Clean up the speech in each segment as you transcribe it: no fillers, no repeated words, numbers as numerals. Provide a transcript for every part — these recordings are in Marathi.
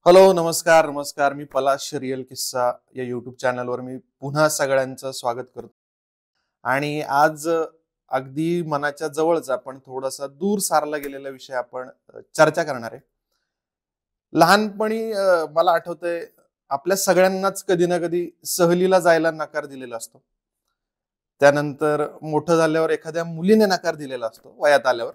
हॅलो, नमस्कार नमस्कार. मी पलाश रिअल किस्सा या युट्यूब चॅनलवर मी पुन्हा सगळ्यांचं स्वागत करतो. आणि आज अगदी मनाच्या जवळचा पण थोडासा दूर सारला गेलेला विषय आपण चर्चा करणार आहे. लहानपणी मला आठवतंय आपल्या सगळ्यांनाच कधी ना कधी सहलीला जायला नकार दिलेला असतो. त्यानंतर मोठं झाल्यावर एखाद्या मुलीने नकार दिलेला असतो वयात आल्यावर.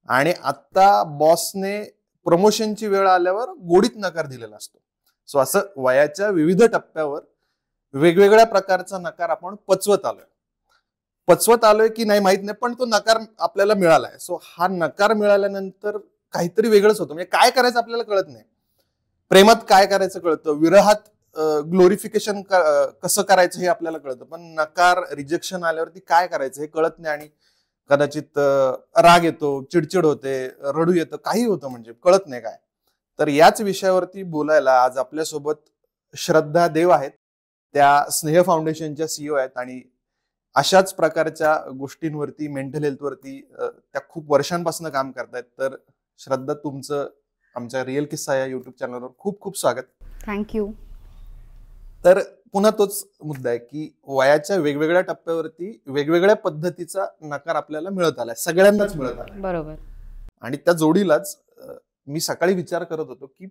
आणि आता बॉसने प्रमोशनची वेळ आल्यावर गोडीत नकार दिलेला असतो. सो असं वयाच्या विविध टप्प्यावर वेगवेगळ्या प्रकारचा नकार आपण पचवत आलोय की नाही माहित नाही, पण तो नकार आपल्याला मिळालाय. सो हा नकार मिळाल्यानंतर काहीतरी वेगळंच होतं. म्हणजे काय करायचं आपल्याला कळत नाही. प्रेमात काय करायचं कळतं, विरहात ग्लोरिफिकेशन कसं करायचं हे आपल्याला कळतं, पण नकार रिजेक्शन आल्यावरती काय करायचं हे कळत नाही. आणि कदाचित राग येतो, चिडचिड होते, रडू येतं, काही होतं, म्हणजे कळत नाही काय. तर याच विषयावरती बोलायला आज आपल्यासोबत श्रद्धा देव आहेत. त्या स्नेह फाउंडेशनच्या CEO आहेत आणि अशाच प्रकारच्या गोष्टींवरती, मेंटल हेल्थवरती त्या खूप वर्षांपासून काम करतायत. तर श्रद्धा, तुमचं आमच्या रिअल किस्सा या युट्यूब चॅनलवर खूप खूप स्वागत. थँक्यू. तर पुन्हा तोच मुद्दा आहे की वयाच्या वेगवेगळ्या टप्प्यावरती वेगवेगळ्या पद्धतीचा नकार आपल्याला मिळत आलाय, सगळ्यांनाच मिळत आलाय. बरोबर. आणि त्या जोडीलाच मी सकाळी विचार करत होतो की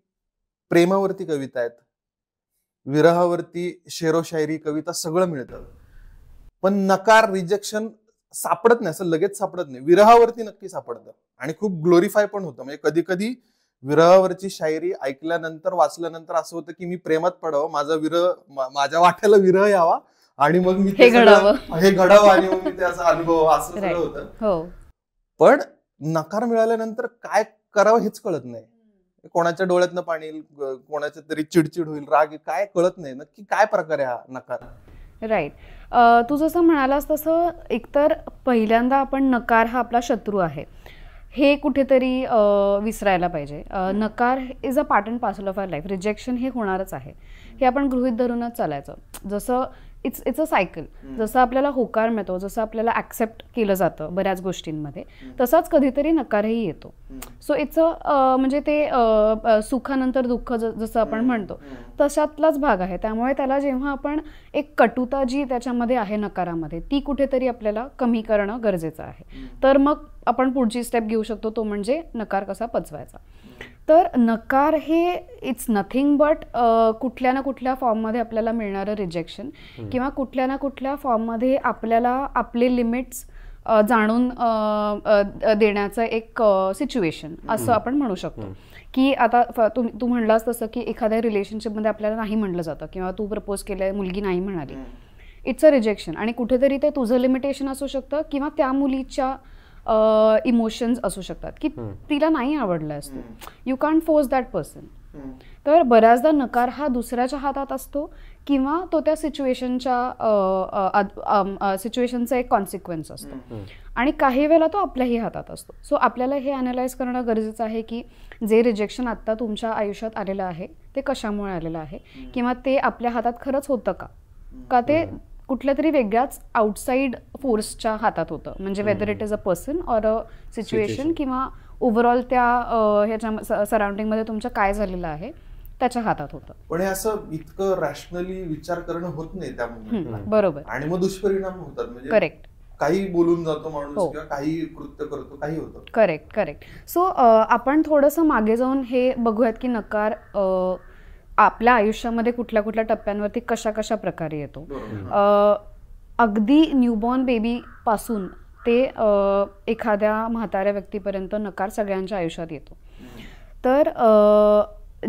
प्रेमावरती कविता आहेत, विरहावरती शेरो शायरी, कविता सगळं मिळतं, पण नकार, रिजेक्शन सापडत नाही. असं लगेच सापडत नाही. विरहावरती नक्की सापडतं आणि खूप ग्लोरिफाय पण होतं. म्हणजे कधी कधी विरहावरची शायरी ऐकल्यानंतर, वाचल्यानंतर असं होतं की मी प्रेमात पडावं, माझा विरह, माझ्या वाट्याला विरह यावा आणि मग मी हे घडावं आणि मग मी त्याचा अनुभव, असं सगळं होतं. पण नकार मिळाल्यानंतर काय करावं हेच कळत नाही. कोणाच्या डोळ्यातनं पाणी येईल, कोणाच्या तरी चिडचिड होईल, राग, काय कळत नाही नक्की काय प्रकार आहे हा नकार. राईट. तू जसं म्हणालास तसं एकतर पहिल्यांदा आपण नकार हा आपला शत्रू आहे हे कुठेतरी विसरायला पाहिजे. नकार is a part and parcel of our life. Rejection हे होणारच आहे हे आपण गृहीत धरूनच चालायचं. जसं इट्स अ सायकल. जसं आपल्याला होकार मिळतो, जसं आपल्याला ॲक्सेप्ट केलं जातं बऱ्याच गोष्टींमध्ये, तसाच कधीतरी नकारही येतो. सो इट्स अ म्हणजे ते सुखानंतर दुःख जसं आपण म्हणतो तशातलाच भाग आहे. त्यामुळे त्याला जेव्हा आपण एक कटुता जी त्याच्यामध्ये आहे नकारामध्ये, ती कुठेतरी आपल्याला कमी करणं गरजेचं आहे. तर मग आपण पुढची स्टेप घेऊ शकतो, तो म्हणजे नकार कसा पचवायचा. तर नकार हे इट्स नथिंग बट कुठल्या ना कुठल्या फॉर्ममध्ये आपल्याला मिळणारं रिजेक्शन किंवा कुठल्या ना कुठल्या फॉर्ममध्ये आपल्याला आपले लिमिट्स जाणून देण्याचं एक सिच्युएशन असं आपण म्हणू शकतो. की आता तू म्हणलास तसं की एखाद्या रिलेशनशिपमध्ये आपल्याला नाही म्हणलं जातं किंवा तू प्रपोज केलंय, मुलगी नाही म्हणाली, इट्स अ रिजेक्शन. आणि कुठेतरी ते तुझं लिमिटेशन असू शकतं किंवा त्या मुलीच्या इमोशन्स असू शकतात की तिला नाही आवडलं असतो. You can't force that person. तर बऱ्याचदा नकार हा दुसऱ्याच्या हातात असतो किंवा तो त्या सिच्युएशनचा एक कॉन्सिक्वेन्स असतो आणि काही वेळेला तो आपल्याही हातात असतो. सो आपल्याला हे अनालाइज करणं गरजेचं आहे की जे रिजेक्शन आत्ता तुमच्या आयुष्यात आलेलं आहे ते कशामुळे आलेलं आहे किंवा ते आपल्या हातात खरंच होतं का ते कुठल्या तरी वेगळ्याच आउटसाईड फोर्सच्या हातात होतं. म्हणजे whether it is a person or a situation किंवा ओव्हरऑल त्या ह्याच्या सराउंडिंगमध्ये तुमच्या काय झालेलं आहे त्याच्या हातात होतं. पण हे असं इतकं रॅशनली विचार करणं होत नाही त्या मोमेंटला. बरोबर. आणि मग दुष्परिणाम होतात. म्हणजे करेक्ट. काही बोलून जातो माणूस किंवा काही कृत्य करतो, काही होतं. करेक्ट. सो आपण थोडंसं मागे जाऊन हे बघूयात की नकार आपल्या आयुष्यामध्ये कुठल्या कुठल्या टप्प्यांवरती कशा प्रकारे येतो. अगदी न्यूबॉर्न बेबी पासून ते एखाद्या म्हाताऱ्या व्यक्तीपर्यंत नकार सगळ्यांच्या आयुष्यात येतो. तर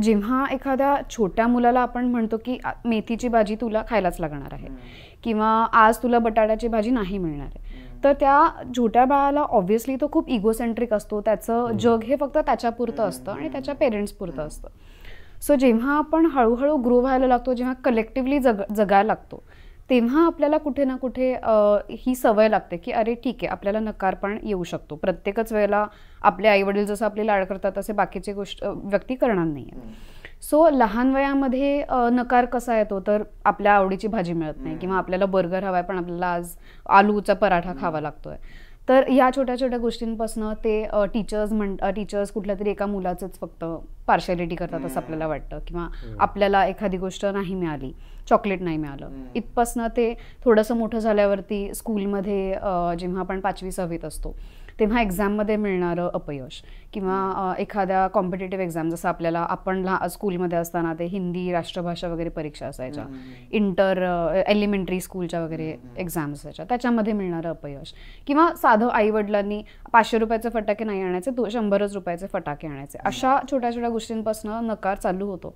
जेव्हा एखाद्या छोट्या मुलाला आपण म्हणतो की मेथीची भाजी तुला खायलाच लागणार आहे किंवा आज तुला बटाट्याची भाजी नाही मिळणार आहे, तर त्या छोट्या बाळाला ऑब्व्हियसली तो खूप इगोसेंट्रिक असतो. त्याचं जग हे फक्त त्याच्यापुरतं असतं आणि त्याच्या पेरेंट्सपुरतं असतं. सो जेव्हा आपण हळूहळू ग्रो व्हायला लागतो, जेव्हा कलेक्टिव्हली जगायला लागतो, तेव्हा आपल्याला कुठे ना कुठे ही सवय लागते की अरे ठीक आहे, आपल्याला नकार पण येऊ शकतो. प्रत्येकच वेळेला आपले आईवडील जसं आपले लाड करतात तसे बाकीचे व्यक्ती करणार नाही. सो लहान वयामध्ये नकार कसा येतो, तर आपल्या आवडीची भाजी मिळत नाही किंवा आपल्याला बर्गर हवाय पण आपल्याला आज आलूचा पराठा खावा लागतोय. तर या छोट्या छोट्या गोष्टींपासून ते टीचर्स कुठल्या तरी एका मुलाचंच फक्त पार्शालिटी करतात असं आपल्याला वाटतं, किंवा आपल्याला एखादी गोष्ट नाही मिळाली, चॉकलेट नाही मिळालं, इथपासनं ते थोडंसं मोठं झाल्यावरती स्कूलमध्ये जेव्हा आपण 5वी-6वीत असतो तेव्हा एक्झाममध्ये मिळणारं अपयश, किंवा एखाद्या कॉम्पिटेटिव्ह एक्झाम, जसं आपण स्कूलमध्ये असताना ते हिंदी, राष्ट्रभाषा वगैरे परीक्षा असायच्या, एलिमेंटरी स्कूलच्या वगैरे एक्झाम्स असायच्या, त्याच्यामध्ये मिळणारं अपयश, किंवा साधं आईवडिलांनी 500 रुपयाचे फटाके नाही आणायचे, 100 रुपयाचे फटाके आणायचे, अशा छोट्या छोट्या गोष्टींपासून नकार चालू होतो.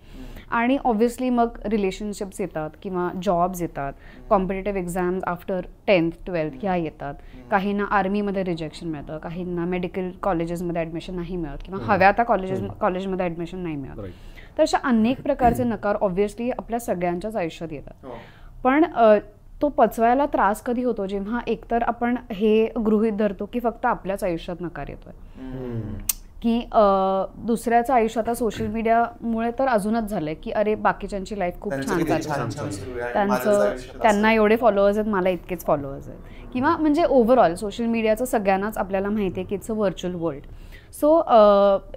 आणि ऑब्व्हियसली मग रिलेशनशिप्स येतात, किंवा जॉब्स येतात, competitive exams after 10th 12th ह्या येतात, काहींना आर्मीमध्ये रिजेक्शन मिळतं, काहींना मेडिकल कॉलेजेसमध्ये ॲडमिशन नाही मिळत, किंवा हव्या त्या कॉलेजमध्ये ॲडमिशन नाही मिळत. तर अशा अनेक प्रकारचे नकार ऑब्व्हियसली आपल्या सगळ्यांच्याच आयुष्यात येतात. पण तो पचवायला त्रास कधी होतो, जेव्हा एकतर आपण हे गृहीत धरतो की फक्त आपल्याच आयुष्यात नकार येतोय, की दुसऱ्याचं आयुष्य, आता सोशल मीडियामुळे तर अजूनच झालंय की अरे बाकीच्यांची लाईफ खूप छान चालते, त्यांना एवढे फॉलोअर्स आहेत, मला इतकेच फॉलोअर्स आहेत, किंवा म्हणजे ओव्हरऑल सोशल मीडियाचं सगळ्यांनाच आपल्याला माहिती आहे की it's a virtual world. So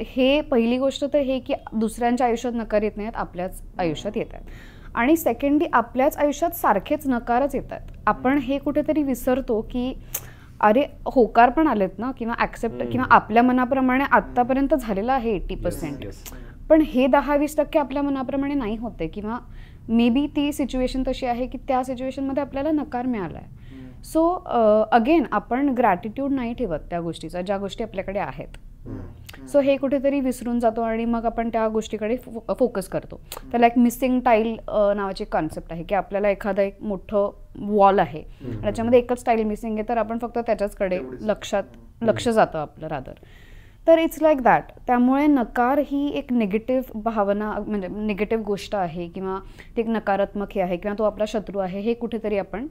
हे पहिली गोष्ट तर हे की दुसऱ्यांच्या आयुष्यात नकार येत नाहीत, आपल्याच आयुष्यात येत आहेत. आणि सेकंडली आपल्याच आयुष्यात सारखेच नकारच येतात. आपण हे कुठेतरी विसरतो की अरे होकार पण आलेत ना, किंवा ॲक्सेप्ट, किंवा आपल्या मनाप्रमाणे आत्तापर्यंत झालेलं आहे 80%, पण हे 10-20% आपल्या मनाप्रमाणे नाही होते, किंवा मे बी ती सिच्युएशन तशी आहे की त्या सिच्युएशनमध्ये आपल्याला नकार मिळाला आहे. सो अगेन आपण ग्रॅटिट्यूड नाही ठेवत त्या गोष्टीचा, ज्या गोष्टी आपल्याकडे आहेत. सो हे कुठेतरी विसरून जातो आणि मग आपण त्या गोष्टीकडे फोकस करतो. त्याला एक मिसिंग टाईल नावाची कॉन्सेप्ट आहे, की आपल्याला एखादं एक मोठं वॉल आहे, त्याच्यामध्ये एकच टाईल मिसिंग आहे, तर आपण फक्त त्याच्याचकडे लक्ष जातं आपलं रादर. तर इट्स लाईक दॅट. त्यामुळे नकार ही एक निगेटिव्ह भावना, म्हणजे निगेटिव्ह गोष्ट आहे, किंवा ते एक नकारात्मक हे आहे, किंवा तो आपला शत्रू आहे, हे कुठेतरी आपण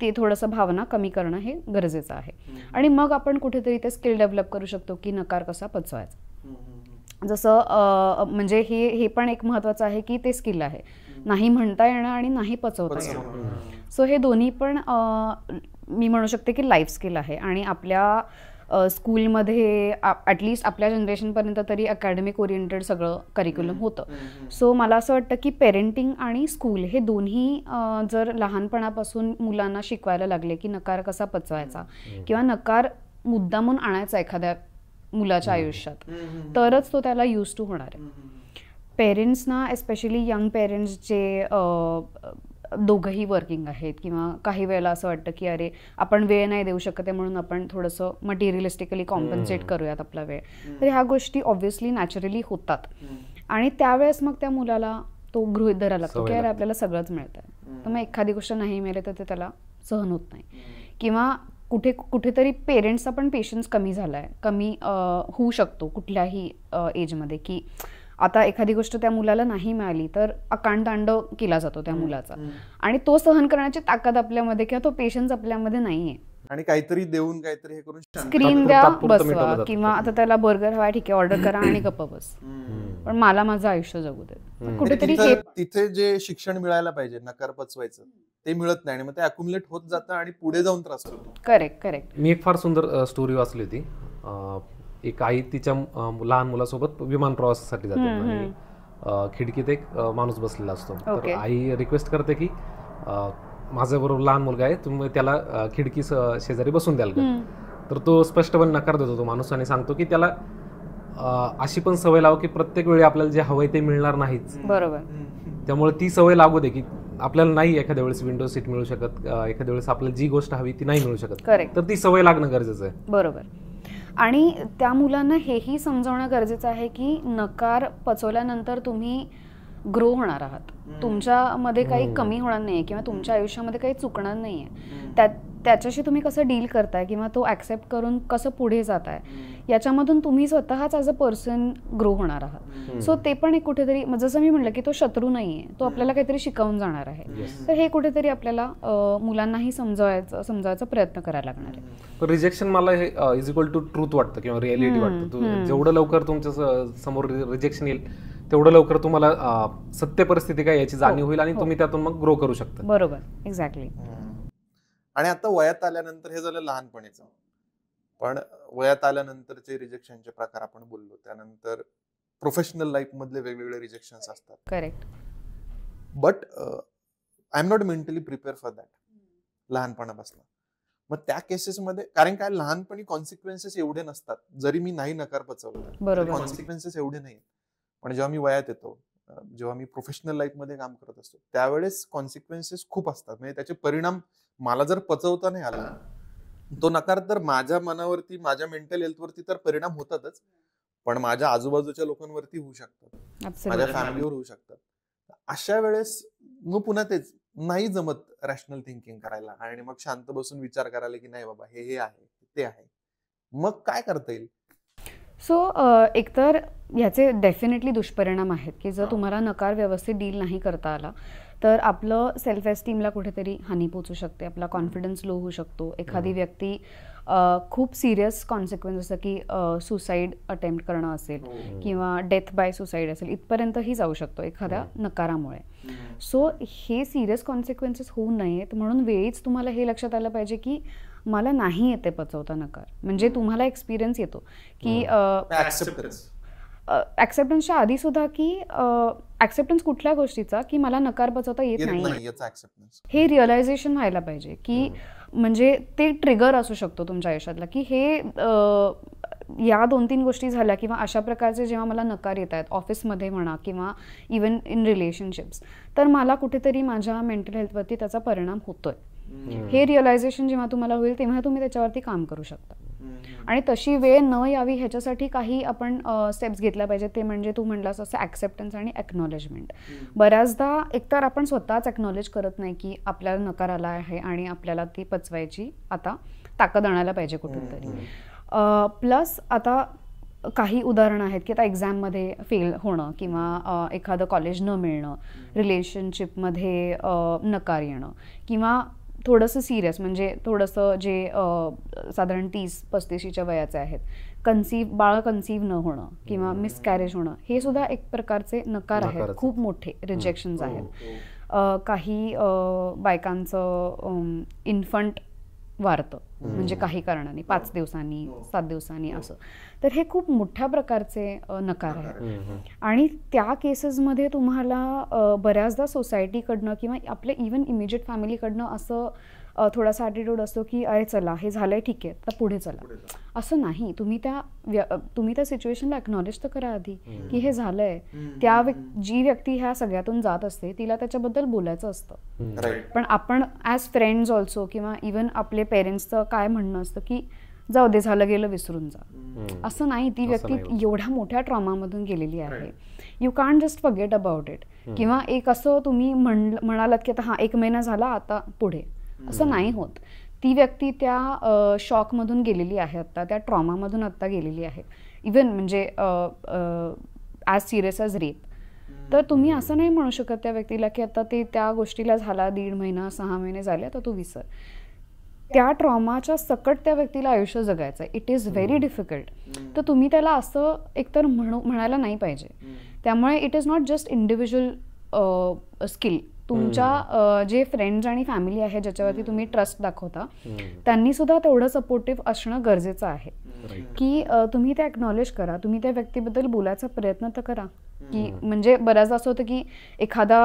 ते थोडंसं भावना कमी करणं हे गरजेचं आहे. आणि मग आपण कुठेतरी ते स्किल डेव्हलप करू शकतो की नकार कसा पचवायचा. जसं म्हणजे हे पण एक महत्त्वाचं आहे की ते स्किल आहे, नाही म्हणता येणं आणि नाही पचवता येणं. सो हे दोन्ही पण मी म्हणू शकते की लाईफ स्किल आहे. आणि आपल्या स्कूलमध्ये ॲटलिस्ट आपल्या जनरेशनपर्यंत तरी अकॅडमिक ओरिएंटेड सगळं करिक्युलम होतं. सो मला असं वाटतं की पेरेंटिंग आणि स्कूल हे दोन्ही जर लहानपणापासून मुलांना शिकवायला लागले की नकार कसा पचवायचा, किंवा नकार मुद्दामून आणायचा एखाद्या मुलाच्या आयुष्यात, तरच तो त्याला यूज टू होणार आहे. पेरेंट्सना, एस्पेशली यंग पेरेंट्स जे दोघंही वर्किंग आहेत, किंवा काही वेळेला असं वाटतं की अरे आपण वेळ नाही देऊ शकत आहे म्हणून आपण थोडंसं मटेरियलिस्टिकली कॉम्पन्सेट करूयात आपला वेळ. तर ह्या गोष्टी ऑब्व्हियसली नॅचरली होतात, आणि त्यावेळेस मग त्या मुलाला तो गृहीत धरायला लागतो की अरे आपल्याला सगळंच मिळतं आहे, तर मग एखादी गोष्ट नाही मिळेल तर ते त्याला सहन होत नाही. किंवा कुठेतरी पेरेंट्सचा पण पेशन्स कमी झाला आहे, कमी होऊ शकतो कुठल्याही एजमध्ये, की आता एखादी गोष्ट त्या मुलाला नाही मिळाली तर अकांडतांडव केला जातो त्या मुलाचा, आणि तो सहन करण्याची ताकद आपल्यामध्ये किंवा तो पेशन्स आपल्यामध्ये नाहीये. आणि काहीतरी देऊन काहीतरी हे करून स्क्रीन द्या, बसवा, किंवा आता त्याला बर्गर हवा, ठीक आहे ऑर्डर करा आणि गप्प बस, पण मला माझं आयुष्य जगू दे. कुठेतरी तिथे जे शिक्षण मिळायला पाहिजे नकार पचवायचं ते मिळत नाही, आणि मग ते अक्युमुलेट होत जातं आणि पुढे जाऊन त्रास होतो. करेक्ट. मी एक फार सुंदर स्टोरी वाचली होती. एक आई तिच्या लहान मुलासोबत विमान प्रवासासाठी जाते आणि खिडकीत एक माणूस बसलेला असतो. तर आई रिक्वेस्ट करते की माझ्याबरोबर लहान मुलगा आहे, तुम्ही त्याला खिडकी शेजारी बसून द्याल का. तर तो स्पष्टपणे नकार देतो तो माणूस, आणि सांगतो की त्याला अशी पण सवय लाव की प्रत्येक वेळी आपल्याला जे हवंय ते मिळणार नाहीच. बरोबर. त्यामुळे ती सवय लागू दे की आपल्याला नाही एखाद्या वेळेस विंडो सीट मिळू शकत, एखाद्या वेळेस आपल्याला जी गोष्ट हवी ती नाही मिळू शकत, तर ती सवय लागणं गरजेचं आहे. बरोबर. आणि त्या मुलांना हेही समजावणं गरजेचं आहे की नकार पचवल्यानंतर तुम्ही ग्रो होणार आहात, तुमच्यामध्ये काही कमी होणार नाही, किंवा तुमच्या आयुष्यामध्ये काही चुकणार नाही आहे. त्याच्याशी तुम्ही कसं डील करताय, किंवा तो ॲक्सेप्ट करून कसं पुढे जाताय, याच्यामधून तुम्ही स्वतःच ॲज अ पर्सन ग्रो होणार आहात. सो ते पण एक कुठेतरी, जसं मी म्हटलं की तो शत्रू नाही आहे, तो आपल्याला काहीतरी शिकवून जाणार आहे. तर हे कुठेतरी आपल्याला मुलांनाही समजावायचा प्रयत्न करायला लागणार आहे. रिजेक्शन मला हे इज इक्वल टू ट्रूथ वाटतं किंवा रिॲलिटी वाटतं. जेवढं लवकर तुमच्या समोर रिजेक्शन येईल तेवढं लवकर तुम्हाला सत्य परिस्थिती काय याची जाणीव होईल, आणि तुम्ही त्यातून मग ग्रो करू शकता. बरोबर, एक्झॅक्टली. आणि आता वयात आल्यानंतर हे झालं लहानपणीचं, पण वयात आल्यानंतरचे रिजेक्शनचे प्रकार आपण बोललो, त्यानंतर प्रोफेशनल लाईफ मधले वेगवेगळे रिजेक्शन्स असतात. Correct. But I am not mentally prepare for that लहानपणापासून. मग त्या केसेसमध्ये, कारण काय लहानपणी कॉन्सिक्वेन्सेस एवढे नसतात, जरी मी नाही नकार पचवला कॉन्सिक्वेन्सेस एवढे नाही. पण जेव्हा मी वयात येतो, जेव्हा मी प्रोफेशनल लाईफ मध्ये काम करत असतो, त्यावेळेस कॉन्सिक्वेन्सेस खूप असतात. म्हणजे त्याचे परिणाम मला जर पचवता नाही आला तो नकार, तर माझ्या मनावरती, माझ्या मेंटल हेल्थवरती तर परिणाम होतातच, पण माझ्या आजूबाजूच्या लोकांवरती होऊ शकतात, माझ्या फॅमिलीवर होऊ शकतात. अशा वेळेस मग पुन्हा तेच नाही जमत रॅशनल थिंकिंग करायला, आणि मग शांत बसून विचार करायला की नाही बाबा हे आहे ते आहे. मग काय करता येईल? सो एकतर ह्याचे डेफिनेटली दुष्परिणाम आहेत की जर तुम्हाला नकार व्यवस्थित डील नाही करता आला तर आपलं सेल्फ एस्टीमला कुठेतरी हानी पोचू शकते, आपला कॉन्फिडन्स लो होऊ शकतो. एखादी व्यक्ती खूप सिरियस कॉन्सिक्वेन्स जसं की सुसाईड अटेम्प्ट करणं असेल किंवा डेथ बाय सुसाईड असेल, इथपर्यंतही जाऊ शकतो एखाद्या नकारामुळे. सो हे सिरियस कॉन्सिक्वेन्सेस होऊ नयेत म्हणून वेळीच तुम्हाला हे लक्षात आलं पाहिजे की मला नाही येते पचवता नकार. म्हणजे तुम्हाला एक्सपिरियन्स येतो की ऍक्सेप्टन्सच्या आधी सुद्धा की ऍक्सेप्टन्स कुठल्या गोष्टीचा की मला नकार पचवता येत नाही, हे रिअलायझेशन व्हायला पाहिजे की म्हणजे ते ट्रिगर असू शकतो तुमच्या आयुष्यातला की हे या 2-3 गोष्टी झाल्या किंवा अशा प्रकारचे जेव्हा मला नकार येत आहेत ऑफिसमध्ये म्हणा किंवा इवन इन रिलेशनशिप्स, तर मला कुठेतरी माझ्या मेंटल हेल्थवरती त्याचा परिणाम होतोय. हे रिअलायझेशन जेव्हा तुम्हाला होईल तेव्हा तुम्ही त्याच्यावरती काम करू शकता. आणि तशी वेळ न यावी ह्याच्यासाठी काही आपण स्टेप्स घेतल्या पाहिजेत. ते म्हणजे तू म्हणलास असं ॲक्सेप्टन्स आणि एक्नॉलेजमेंट. बऱ्याचदा एकतर आपण स्वतःच एक्नॉलेज करत नाही की आपल्याला नकार आला आहे आणि आपल्याला ती पचवायची आता ताकद आणायला पाहिजे कुठून तरी. प्लस आता काही उदाहरणं आहेत की आता एक्झाममध्ये फेल होणं किंवा एखादं कॉलेज न मिळणं, रिलेशनशिपमध्ये नकार येणं किंवा थोडंसं सिरियस म्हणजे थोडंसं जे साधारण 30-35च्या वयाचे आहेत, बाळ कन्सीव्ह न होणं किंवा मिसकॅरेज होणं, हे सुद्धा एक प्रकारचे नकार आहेत, खूप मोठे रिजेक्शन्स आहेत. काही बायकांचं इन्फंट वारतं म्हणजे काही कारणाने 5 दिवसांनी 7 दिवसांनी असं, तर हे खूप मोठ्या प्रकारचे नकार आहेत. आणि त्या केसेसमध्ये तुम्हाला बऱ्याचदा सोसायटीकडनं किंवा आपल्या इवन इमिजिएट फॅमिलीकडनं असं थोडासा ॲटिट्यूड असतो की अरे चला हे झालंय ठीक आहे तर पुढे चला. असं नाही, तुम्ही त्या सिच्युएशनला एक्नॉलेज तर करा आधी की हे झालंय. जी व्यक्ती ह्या सगळ्यातून जात असते तिला त्याच्याबद्दल बोलायचं असतं. पण आपण ॲज फ्रेंड्स ऑल्सो किंवा इवन आपले पेरेंट्सचं काय म्हणणं असतं की जाऊ दे झालं गेलं विसरून जा. असं नाही, ती व्यक्ती एवढ्या मोठ्या ट्रॉमामधून गेलेली आहे. You can't just forget about it. किंवा एक असं तुम्ही म्हणालात की आता 1 महिना झाला आता पुढे, असं नाही होत. ती व्यक्ती त्या शॉकमधून गेलेली आहे आत्ता, त्या ट्रॉमामधून आत्ता गेलेली आहे. इवन म्हणजे ॲज सिरियस ॲज रेप. तर तुम्ही असं नाही म्हणू शकत त्या व्यक्तीला की आता ते त्या गोष्टीला झाला 1.5 महिना 6 महिने झाले आता तू विसर. त्या ट्रॉमाच्या सकट त्या व्यक्तीला आयुष्य जगायचं आहे. It is very difficult. तर तुम्ही त्याला असं एकतर म्हणायला नाही पाहिजे. त्यामुळे it is not just individual skill. तुमच्या जे फ्रेंड्स आणि फॅमिली आहे ज्याच्यावरती तुम्ही ट्रस्ट दाखवता त्यांनी सुद्धा तेवढं सपोर्टिव्ह असणं गरजेचं आहे की तुम्ही ते एक्नॉलेज करा, तुम्ही त्या व्यक्तीबद्दल बोलायचा प्रयत्न तर करा. की म्हणजे बऱ्याचदा असं होतं की एखादा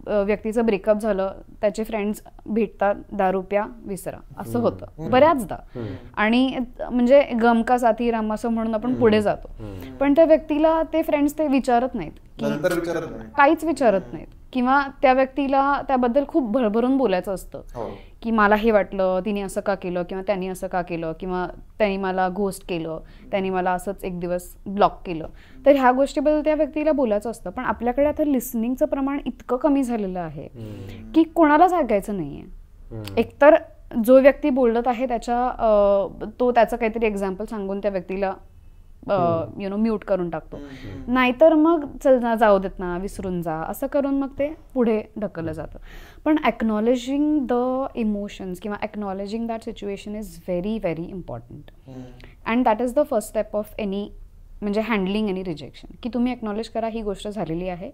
व्यक्तीचं ब्रेकअप झालं, त्याचे फ्रेंड्स भेटतात, दारू प्या विसरा, असं होतं बऱ्याचदा. आणि म्हणजे गम का साथी राम असं म्हणून आपण पुढे जातो. पण त्या व्यक्तीला ते फ्रेंड्स ते विचारत नाहीत की काहीच विचारत नाहीत किंवा त्या व्यक्तीला त्याबद्दल खूप भरभरून बोलायचं असतं की मला हे वाटलं, तिने असं का केलं किंवा त्यांनी असं का केलं किंवा त्यांनी मला घोस्ट केलं, त्यांनी मला असंच एक दिवस ब्लॉक केलं. तर ह्या गोष्टीबद्दल त्या व्यक्तीला बोलायचं असतं. पण आपल्याकडे आता लिसनिंगचं प्रमाण इतकं कमी झालेलं आहे की कोणालाच ऐकायचं नाहीये. एकतर जो व्यक्ती बोलत आहे त्याचं काहीतरी एक्झाम्पल सांगून त्या व्यक्तीला म्यूट करून टाकतो, नाहीतर मग चल ना जाऊ देत ना विसरून जा असं करून मग ते पुढे ढकललं जातं. पण एक्नॉलेजिंग द इमोशन्स किंवा acknowledging that situation is very very important. And that is the first step of any म्हणजे हँडलिंग एनी रिजेक्शन. की तुम्ही एक्नॉलेज करा ही गोष्ट झालेली आहे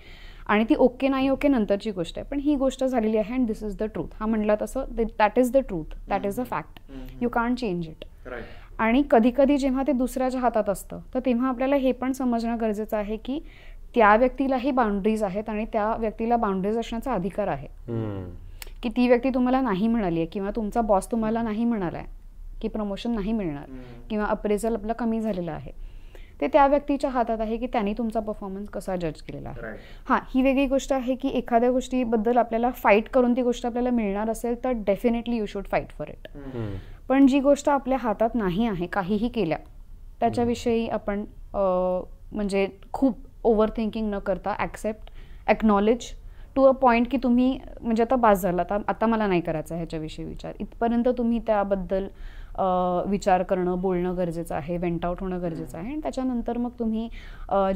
आणि ती ओके नाही ओके नंतरची गोष्ट आहे, पण ही गोष्ट झालेली आहे and this is the truth. हा म्हटला तसं that is the truth, that is the fact, you can't change it. आणि कधी कधी जेव्हा ते दुसऱ्याच्या हातात असतं तर तेव्हा आपल्याला हे पण समजणं गरजेचं आहे की त्या व्यक्तीलाही बाउंड्रीज आहेत आणि त्या व्यक्तीला बाउंड्रीज असण्याचा अधिकार आहे. की ती व्यक्ती तुम्हाला नाही म्हणाली आहे किंवा तुमचा बॉस तुम्हाला नाही म्हणाला आहे की प्रमोशन नाही मिळणार किंवा अप्रेझल आपला कमी झालेला आहे, ते त्या व्यक्तीच्या हातात आहे की त्यांनी तुमचा परफॉर्मन्स कसा जज केलेला आहे. हां, ही वेगळी गोष्ट आहे की एखाद्या गोष्टीबद्दल आपल्याला फाईट करून ती गोष्ट आपल्याला मिळणार असेल तर definitely you should fight for it. पण जी गोष्ट आपल्या हातात नाही आहे काहीही केल्या त्याच्याविषयी आपण म्हणजे खूप ओव्हर थिंकिंग न करता accept acknowledge to a point की तुम्ही म्हणजे आता बास झाला, आता मला नाही करायचं ह्याच्याविषयी विचार, इथपर्यंत तुम्ही त्याबद्दल विचार करणं बोलणं गरजेचं आहे, वेंट आउट होणं गरजेचं आहे. आणि त्याच्यानंतर मग तुम्ही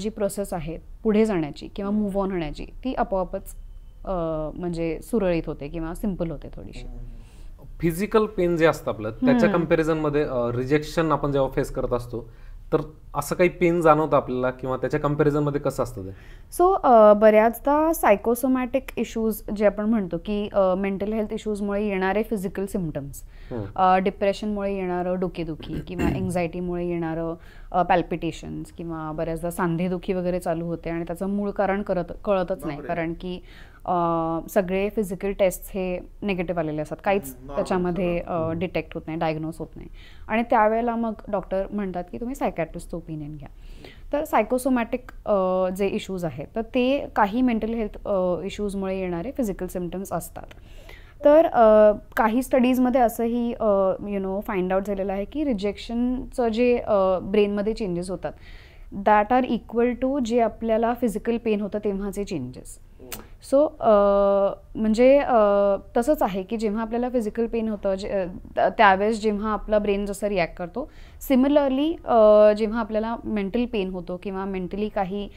जी प्रोसेस आहे पुढे जाण्याची किंवा मूव्ह ऑन होण्याची ती आपोआपच म्हणजे सुरळीत होते किंवा सिम्पल होते थोडीशी. फिजिकल पेन जे असतं आपलं त्याच्या कम्पॅरिझनमध्ये रिजेक्शन आपण जेव्हा फेस करत असतो तर असं काही पेन जाणवतं आपल्याला किंवा त्याच्या कम्पॅरिझनमध्ये कसं असतं ते? सो बऱ्याचदा सायकोसोमॅटिक इश्यूज जे आपण म्हणतो की मेंटल हेल्थ इश्यूजमुळे येणारे फिजिकल सिम्पटम्स, डिप्रेशनमुळे येणारं डोकेदुखी किंवा एन्झायटीमुळे येणारं पॅल्पिटेशन्स किंवा बऱ्याचदा सांधेदुखी वगैरे चालू होते आणि त्याचं मूळ कारण कळतच नाही, कारण की सगळे फिजिकल टेस्ट हे निगेटिव्ह आलेले असतात, काहीच त्याच्यामध्ये डिटेक्ट होत नाही, डायग्नोज होत नाही. आणि त्यावेळेला मग डॉक्टर म्हणतात की तुम्ही सायकॅट्रिस्टचं ओपिनियन घ्या. तर सायकोसोमॅटिक जे इश्यूज आहेत तर ते काही मेंटल हेल्थ इश्यूजमुळे येणारे फिजिकल सिम्पटम्स असतात. तर काही स्टडीजमध्ये असंही फाइंड आउट झालेलं आहे की रिजेक्शनचं जे ब्रेनमध्ये चेंजेस होतात दॅट आर इक्वल टू जे आपल्याला फिजिकल पेन होतं तेव्हाचे चेंजेस. सो म्हणजे तसंच आहे की जेव्हा आपल्याला फिजिकल पेन होतं त्यावेळेस जेव्हा आपला ब्रेन जसं रिॲक्ट करतो, सिमिलरली जेव्हा आपल्याला मेंटल पेन होतो किंवा मेंटली काही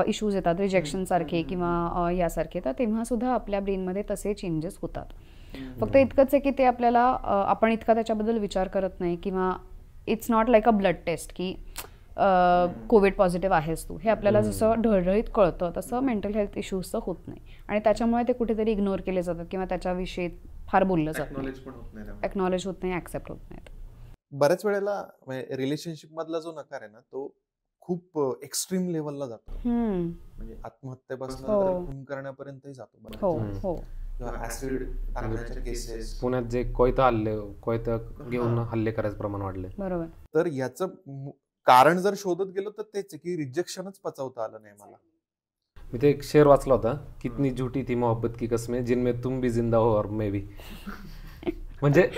इश्यूज येतात रिजेक्शनसारखे किंवा यासारखे, तर तेव्हासुद्धा आपल्या ब्रेनमध्ये तसे चेंजेस होतात. फक्त इतकंच आहे की ते आपल्याला आपण इतका त्याच्याबद्दल विचार करत नाही किंवा it's not like a blood test की कोविड पॉझिटिव्ह आहेस तू, हे आपल्याला जसं ढळढळीत कळतं तसं मेंटल हेल्थ इश्यूजचं होत नाही आणि त्याच्यामुळे ते कुठेतरी इग्नोर केले जातात किंवा त्याच्याविषयी फार बोललं जात नाही, एक्नॉलेज होत नाही, ऍक्सेप्ट होत नाहीत. बऱ्याच वेळेला रिलेशनशिप मधला जो नकार आहे ना तो खूप एक्स्ट्रीम लेवलला जातो, म्हणजे आत्महत्येपासून खून करण्यापर्यंतही जातो. पुण्यात जे कोयता घेऊन हल्ले करायचं प्रमाण वाढले. बरोबर. तर याचं कारण जर शोधत गेलो तर तेच की रिजेक्शनच पचवता आलं नाही मला. मी ते एक शेर वाचला होता, कितनी झूठी थी मोहब्बत की कसमें जिनमें तुम भी जिंदा हो और मैं भी. म्हणजे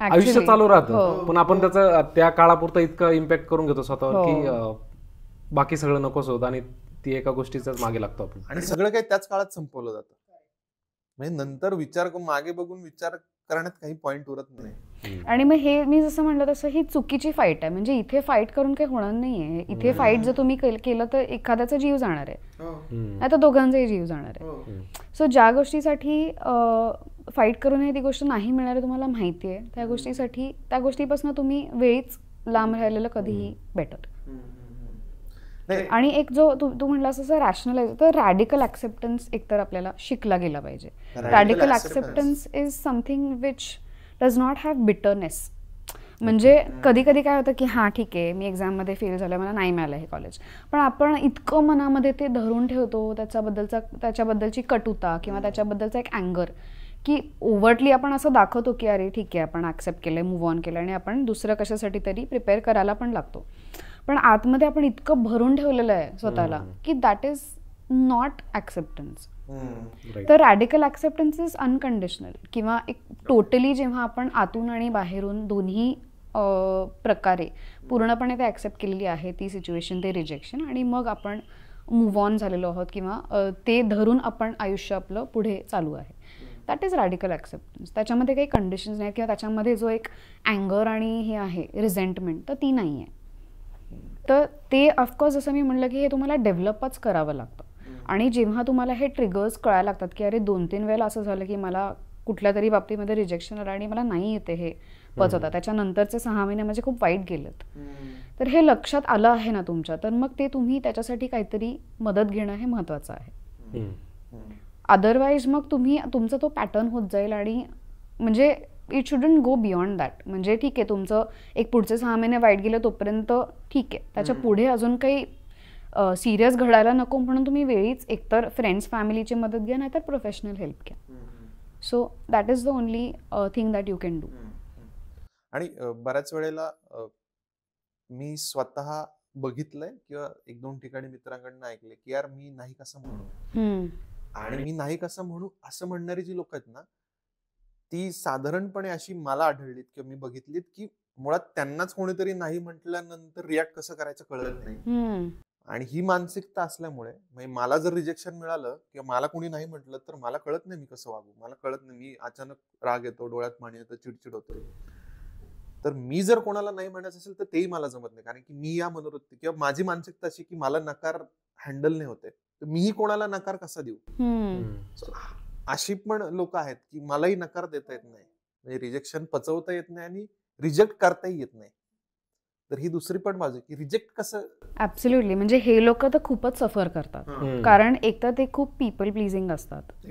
आयुष्य चालू राहतं पण आपण त्याचा त्या काळापुरता इतका इम्पॅक्ट करून घेतो स्वतःवर की बाकी सगळं नकोच होत आणि ती एका गोष्टीचाच मागे लागतो आपण आणि सगळं काही त्याच काळात संपवलं जातं. म्हणजे नंतर मागे बघून विचार करण्यात काही पॉइंट उरत नाही. आणि मग हे मी जसं म्हणलं तसं ही चुकीची फाईट आहे. म्हणजे इथे फाईट करून काही होणार नाहीये. इथे फाईट जर तुम्ही केलं तर एखाद्याचा जीव जाणार आहे, नाही तर दोघांचाही जीव जाणार आहे. सो ज्या गोष्टीसाठी फाईट करूनही ती गोष्ट नाही मिळणार तुम्हाला माहिती आहे, त्या गोष्टीपासून तुम्ही वेळीच लांब राहिलेलं कधीही बेटर. आणि एक जो तू म्हणलास तसं रॅशनलाइज, तर रॅडिकल ऍक्सेप्टन्स एकतर आपल्याला शिकला गेला पाहिजे. Radical acceptance is something which does not have bitterness. म्हणजे कधी कधी काय होतं की हां ठीक आहे मी एक्झाममध्ये फेल झालं, मला नाही मिळालं हे कॉलेज, पण आपण इतकं मनामध्ये ते धरून ठेवतो त्याच्याबद्दलची कटुता किंवा त्याच्याबद्दलचा एक अँगर की ओव्हर्टली आपण असं दाखवतो की अरे ठीक आहे आपण ॲक्सेप्ट केलं, मूव्ह ऑन केलं आणि आपण दुसरं कशासाठी तरी प्रिपेअर करायला पण लागतो. पण आतमध्ये आपण इतकं भरून ठेवलेलं आहे स्वतःला की दॅट इज नॉट ॲक्सेप्टन्स. तर रॅडिकल ॲक्सेप्टन्स इज अनकंडिशनल किंवा एक टोटली जेव्हा आपण आतून आणि बाहेरून दोन्ही प्रकारे पूर्णपणे ते ॲक्सेप्ट केलेली आहे ती सिच्युएशन, ते रिजेक्शन, आणि मग आपण मूव्ह ऑन झालेलो आहोत किंवा ते धरून आपण आयुष्य आपलं पुढे चालू आहे, दॅट इज रॅडिकल ॲक्सेप्टन्स. त्याच्यामध्ये काही कंडिशन्स नाहीत किंवा त्याच्यामध्ये जो एक अँगर आणि हे आहे रिझेंटमेंट तर ती नाही आहे. तर ते ऑफकोर्स जसं मी म्हणलं की हे तुम्हाला डेव्हलपच करावं लागतं. आणि जेव्हा तुम्हाला हे ट्रिगर्स कळायला लागतात की अरे 2-3 वेळेला असं झालं की मला कुठल्या तरी बाबतीमध्ये रिजेक्शन आलं आणि मला नाही येते हे पचवता, त्याच्यानंतरचे 6 महिने म्हणजे खूप वाईट गेलेत, तर हे लक्षात आलं आहे ना तुमच्या, तर मग ते तुम्ही त्याच्यासाठी काहीतरी मदत घेणं हे महत्त्वाचं आहे. अदरवाईज मग तुमचा तो पॅटर्न होत जाईल आणि म्हणजे it shouldn't go beyond that. म्हणजे ठीक आहे तुमचं एक पुढचे 6 महिने वाईट गेलं तोपर्यंत ठीक आहे, त्याच्या पुढे अजून काही सिरियस घडायला नको म्हणून तुम्ही वेळीच एकतर फ्रेंड्स फॅमिलीची मदत घ्या नाहीतर प्रोफेशनल हेल्प घ्या. So that is the only thing that you can do. आणि बऱ्याच वेळेला मी स्वतः बघितलंय किंवा 1-2 ठिकाणी मित्रांकडनं ऐकले की यार मी नाही कसं म्हणू, आणि मी नाही कसं म्हणू असं म्हणणारी जी लोक आहेत ना, ती साधारणपणे अशी मला आढळलीत किंवा मी बघितलीत की मुळात त्यांनाच कोणीतरी नाही म्हटल्यानंतर रिॲक्ट कसं करायचं कळत नाही. आणि ही मानसिकता असल्यामुळे म्हणजे मला जर रिजेक्शन मिळालं किंवा मला कोणी नाही म्हटलं तर मला कळत नाही मी कसं वागू, मला कळत नाही, मी अचानक राग येतो, डोळ्यात पाणी येतं, चिडचिड होते. तर मी जर कोणाला नाही म्हणायचं असेल तर तेही मला जमत नाही, कारण की मी या मनोवृत्ती किंवा माझी मानसिकता अशी की मला नकार हँडल नाही होते, तर मीही कोणाला नकार कसा देऊ. अशी पण लोक आहेत की मलाही नकार देता येत नाही, म्हणजे रिजेक्शन पचवता येत नाही आणि रिजेक्ट करताही येत नाही. तर ही दुसरी पण बाजू की रिजेक्ट कसं. ऍब्सोल्युटली. म्हणजे हे लोक तर खूपच सफर करतात, कारण एक तर ते खूप पीपल प्लीजिंग असतात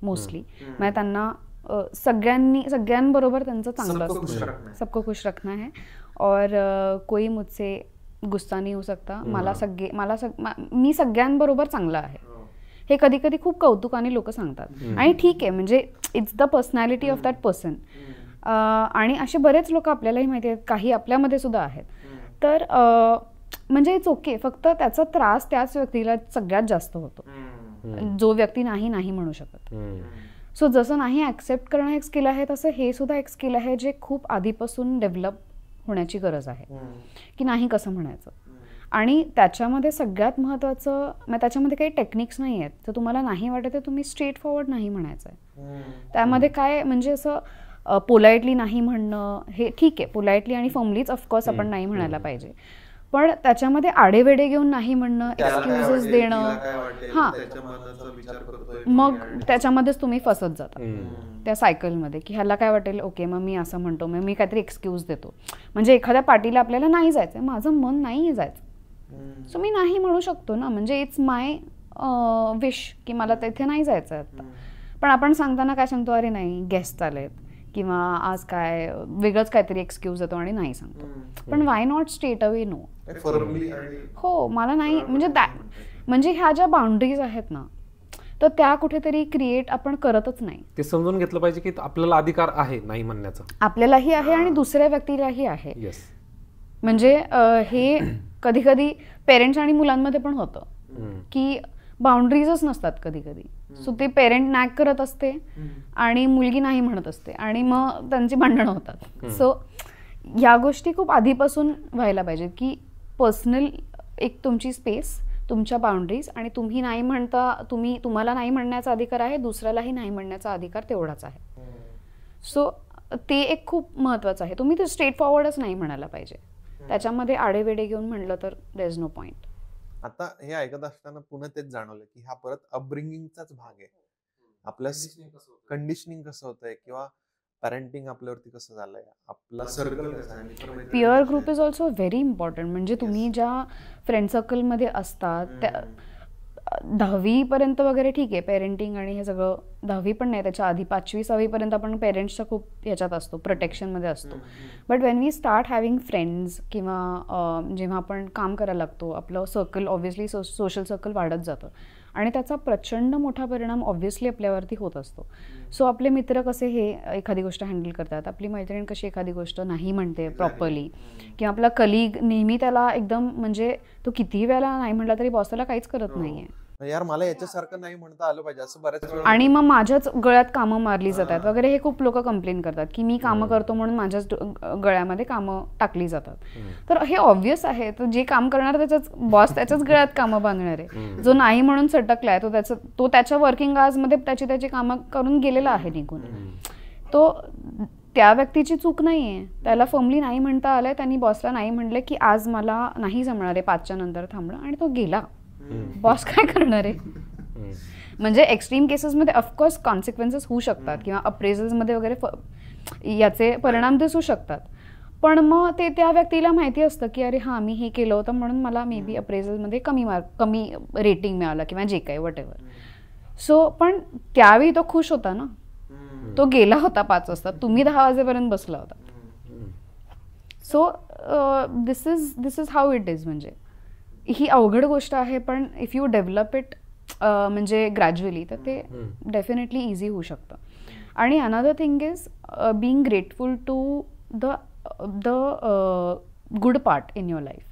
मोस्टली. म्हणजे त्यांना सगळ्यांबरोबर त्यांचं चांगलं असतं, सबको खुश रखना है और कोई मुझसे गुस्सा नहीं हो सकता, मी सगळ्यांबरोबर चांगला आहे, हे कधी कधी खूप कौतुकाने लोक सांगतात. आणि ठीक आहे, म्हणजे it's the personality of that person. आणि असे बरेच लोक आपल्यालाही माहिती आहेत, काही आपल्यामध्ये सुद्धा आहेत. तर म्हणजे इट्स ओके, फक्त त्याचा त्रास त्याच व्यक्तीला सगळ्यात जास्त होतो जो व्यक्ती नाही म्हणू शकत. सो जसं नाही ऍक्सेप्ट करणं एक स्किल आहे, तसं हे सुद्धा एक स्किल आहे जे खूप आधीपासून डेव्हलप होण्याची गरज आहे, की नाही कसं म्हणायचं. आणि त्याच्यामध्ये सगळ्यात महत्त्वाचं, मग त्याच्यामध्ये काही टेक्निक्स नाही आहेत. तर तुम्हाला नाही वाटत तर तुम्ही स्ट्रेट फॉरवर्ड नाही म्हणायचं आहे. त्यामध्ये काय म्हणजे असं पोलाइटली नाही म्हणणं हे ठीक आहे, पोलाइटली आणि फर्मलीच ऑफकोर्स आपण नाही म्हणायला पाहिजे, पण त्याच्यामध्ये आडेवेडे घेऊन नाही म्हणणं, एक्सक्युजेस देणं, हां, मग त्याच्यामध्येच तुम्ही फसत जाता त्या सायकलमध्ये, की ह्याला काय वाटेल, ओके मग मी असं म्हणतो, मग मी काहीतरी एक्सक्यूज देतो. म्हणजे एखाद्या पार्टीला आपल्याला नाही जायचं, माझं मन नाही जायचं, सो मी नाही म्हणू शकतो ना, म्हणजे इट्स माय विश की मला तिथे नाही जायचं आता. पण आपण सांगताना काय सांगतो, अरे नाही गेस्ट आलेत किंवा आज काय वेगळंच काहीतरी एक्सक्यूज देतो आणि नाही सांगतो. पण why not straight away no. हो, मला नाही, म्हणजे ह्या ज्या बाउंड्रीज आहेत ना, तर त्या कुठेतरी क्रिएट आपण करतच नाही. ते समजून घेतलं पाहिजे की आपल्याला अधिकार आहे नाही म्हणण्याचा, आपल्यालाही आहे आणि दुसऱ्या व्यक्तीलाही आहे. म्हणजे हे कधी कधी पेरेंट्स आणि मुलांमध्ये पण होतं की बाउंड्रीजच नसतात कधी कधी. सो ते पेरेंट नॅक करत असते आणि मुलगी नाही म्हणत असते आणि मग त्यांची भांडणं होतात. सो या गोष्टी खूप आधीपासून व्हायला पाहिजेत की पर्सनल एक तुमची स्पेस, तुमच्या बाउंड्रीज, आणि तुम्ही नाही म्हणता, तुम्हाला नाही म्हणण्याचा अधिकार आहे, दुसऱ्यालाही नाही म्हणण्याचा अधिकार तेवढाच आहे. सो ते एक खूप महत्त्वाचं आहे. तुम्ही ते स्ट्रेट फॉरवर्डच नाही म्हणायला पाहिजे, त्याच्यामध्ये आडेवेडे घेऊन म्हणलं तर देयर इज नो पॉइंट. आता हे ऐकत असताना पुन्हा तेच जाणवलं की हा परत अपब्रिंगिंगचाच भाग आहे. आपल्या कंडिशनिंग कसं होतंय किंवा पॅरेंटिंग आपल्यावरती कसं झालंय, आपला सर्कल कसा आहे, peer group is also very important. म्हणजे तुम्ही ज्या फ्रेंड सर्कलमध्ये असतात त्या 10वी पर्यंत वगैरे ठीक आहे, पेरेंटिंग आणि हे सगळं 10वी पण नाही, त्याच्या आधी 5वी 6वी पर्यंत आपण पेरेंट्सच्या खूप ह्याच्यात असतो, प्रोटेक्शनमध्ये असतो. But when we start having friends किंवा जेव्हा आपण काम करायला लागतो, आपलं सर्कल ऑब्व्हियसली सोशल सर्कल वाढत जातं आणि त्याचा प्रचंड मोठा परिणाम ऑब्व्हियसली आपल्यावरती होत असतो. सो आपले मित्र कसे हे एखादी गोष्ट हँडल करतात, आपली मैत्रीण कशी एखादी गोष्ट नाही म्हणते प्रॉपरली, किंवा आपला कलिग नेहमी त्याला एकदम म्हणजे तो कितीही वेळेला नाही म्हटला तरी बॉस त्याला काहीच करत नाहीये, यार मला याच्यासारखं नाही म्हणता आलं पाहिजे असं बऱ्याच वेळा, आणि मग माझ्याच गळ्यात कामं मारली जातात वगैरे. हे खूप लोक कंप्लेन करतात की मी कामं करतो म्हणून माझ्याच गळ्यामध्ये कामं टाकली जातात. तर हे ऑब्व्हियस आहे, तर जे काम करणार त्याच्याच बॉस त्याच्याच गळ्यात कामं बांधणार आहे. जो नाही म्हणून सटकलाय तो त्याच्या वर्किंग आवर्समध्ये त्याची कामं करून गेलेला आहे निघून. तो त्या व्यक्तीची चूक नाहीये, त्याला फर्मली नाही म्हणता आलंय, त्यांनी बॉसला नाही म्हणले की आज मला नाही जमणार आहे, 5च्या नंतर थांबणं, आणि तो गेला. बॉस काय करणार आहे? म्हणजे एक्स्ट्रीम केसेसमध्ये ऑफकोर्स कॉन्सिक्वेन्सेस होऊ शकतात किंवा अप्रेझल्समध्ये वगैरे याचे परिणाम दिसू शकतात, पण मग ते त्या व्यक्तीला माहिती असतं की अरे हां मी हे केलं होतं म्हणून मला मे बी अप्रेझलमध्ये कमी रेटिंग मिळालं किंवा जे काही वॉट एव्हर. सो पण त्यावेळी तो खुश होता ना तो गेला होता 5 वाजता, तुम्ही 10 वाजेपर्यंत बसला होता. So this is how it is. म्हणजे ही अवघड गोष्ट आहे, पण इफ यू डेव्हलप इट म्हणजे ग्रॅज्युअली, तर ते डेफिनेटली इझी होऊ शकतं. आणि another thing is being grateful to the good part in your life.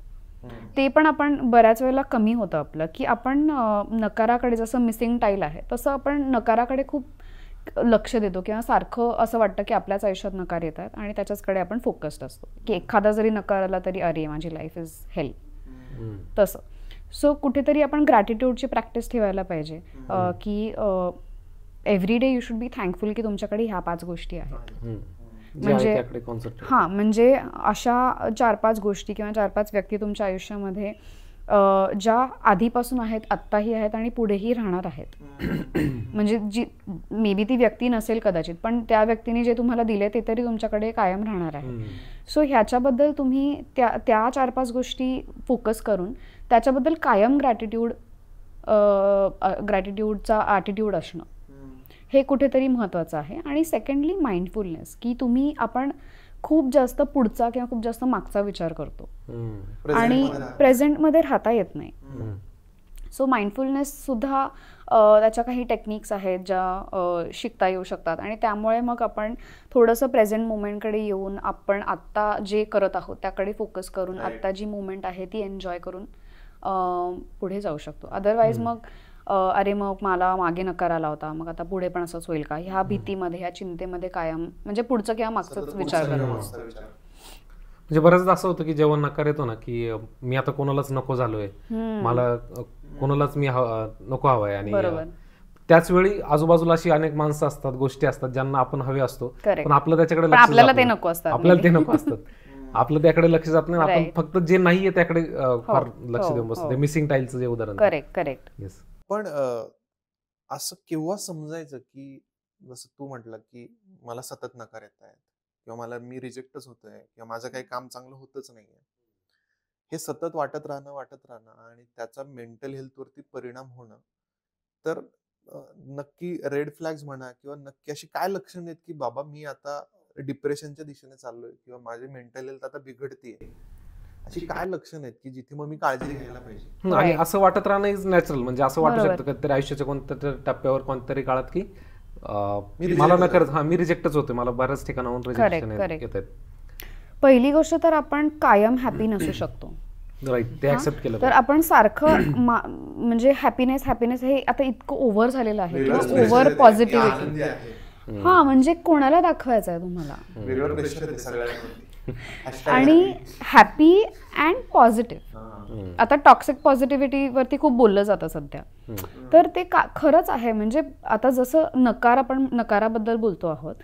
ते पण आपण बऱ्याच वेळेला कमी होतं आपलं, की आपण नकाराकडे, जसं मिसिंग टाईल आहे तसं आपण नकाराकडे खूप लक्ष देतो, किंवा सारखं असं वाटतं की आपल्याच आयुष्यात नकार येतात आणि त्याच्याचकडे आपण फोकस्ड असतो, की एखादा जरी नकार आला तरी अरे माझी लाईफ इज हेल, तसं. सो कुठेतरी आपण ग्रॅटिट्यूडची प्रॅक्टिस ठेवायला पाहिजे, की every day you should be thankful की तुमच्याकडे ह्या 5 गोष्टी आहेत. म्हणजे हां, म्हणजे अशा 4-5 गोष्टी किंवा 4-5 व्यक्ती तुमच्या आयुष्यामध्ये ज्या आधीपासून आहेत, आत्ताही आहेत आणि पुढेही राहणार आहेत. म्हणजे जी मे बी ती व्यक्ती नसेल कदाचित, पण त्या व्यक्तीने जे तुम्हाला दिले ते तरी तुमच्याकडे कायम राहणार आहे. सो ह्याच्याबद्दल तुम्ही त्या 4-5 गोष्टी फोकस करून त्याच्याबद्दल कायम ग्रॅटिट्यूडचा ॲटिट्यूड असणं हे कुठेतरी महत्त्वाचं आहे. आणि सेकंडली माइंडफुलनेस, की आपण खूप जास्त पुढचा किंवा खूप जास्त मागचा विचार करतो आणि प्रेझेंटमध्ये राहता येत नाही. सो माइंडफुलनेस सुद्धा त्याच्या काही टेक्निक्स आहेत ज्या शिकता येऊ शकतात, आणि त्यामुळे मग आपण थोडंसं प्रेझेंट मोमेंटकडे येऊन आपण आत्ता जे करत आहोत त्याकडे फोकस करून आत्ता जी मोमेंट आहे ती एन्जॉय करून पुढे जाऊ शकतो. अदरवाईज मग अरे मग मला मागे नकार आला होता, मग आता पुढे पण असंच होईल का, ह्या भीतीमध्ये, ह्या चिंतेमध्ये कायम म्हणजे पुढचं किंवा मागचाच विचार करणं. म्हणजे बऱ्याचदा असं होतं की जेव्हा नकार येतो ना, की मी आता कोणालाच नको झालोय, मला कोणालाच मी नको हवाय, आणि त्याच वेळी आजूबाजूला अशी अनेक माणसं असतात, गोष्टी असतात ज्यांना आपण हवे असतो, पण आपलं त्याच्याकडे आपल्याला ते नको असतात, आपलं त्याकडे लक्ष जात नाही. आपण फक्त जे नाहीये त्याकडे फार लक्ष देऊन बसतो. मिसिंग टाईलचं जे उदाहरण. करेक्ट. पण असं केव्हा समजायचं की जसं तू म्हटलं की मला सतत नकार येत आहेत, किंवा मी रिजेक्टच होतोय, किंवा माझं काही काम चांगलं होतच नाहीये, हे सतत वाटत राहणं आणि त्याचा मेंटल हेल्थवरती परिणाम होणं, तर नक्की रेड फ्लॅग्स म्हणा किंवा नक्की अशी काय लक्षणं आहेत की बाबा मी आता डिप्रेशनच्या दिशेने चाललोय किंवा माझी मेंटल हेल्थ आता बिघडतीये, अशी काय लक्षणं आहेत की जिथे मग मी काळजी घ्यायला पाहिजे? आणि असं वाटत राहणं इज नॅचरल. म्हणजे असं वाटू शकतं कधीतरी आयुष्याच्या कोणत्या टप्प्यावर कोणत्यातरी काळात की मला नकार, मी रिजेक्टच होते, मला बऱ्याच ठिकाणाहून रिजेक्शन येत आहेत. पहिली गोष्ट तर आपण कायम हॅपी नसू शकतो, ते ऍक्सेप्ट केलं. तर आपण सारखं म्हणजे हॅपीनेस हे आता इतकं ओव्हर झालेलं आहे, किंवा ओव्हर पॉझिटिव्हिटी. हा, म्हणजे कोणाला दाखवायचं आहे तुम्हाला, आणि हॅपी अँड पॉझिटिव्ह. आता टॉक्सिक पॉझिटिव्हिटी वरती खूप बोललं जातं सध्या, तर ते खरंच आहे. म्हणजे आता जसं आपण नकाराबद्दल बोलतो आहोत,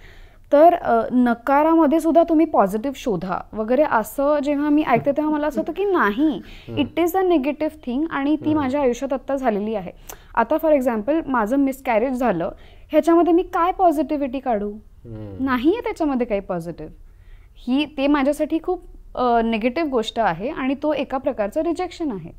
तर नकारामध्ये सुद्धा तुम्ही पॉझिटिव्ह शोधा वगैरे असं जेव्हा मी ऐकते तेव्हा मला असं होतं की नाही, it is a negative thing, आणि ती माझ्या आयुष्यात आत्ता झालेली आहे. आता फॉर एक्झाम्पल माझं मिसकॅरेज झालं, ह्याच्यामध्ये मी काय पॉझिटिव्हिटी काढू? नाही आहे त्याच्यामध्ये काही पॉझिटिव्ह. ते माझ्यासाठी खूप निगेटिव्ह गोष्ट आहे आणि तो एका प्रकारचं रिजेक्शन आहे.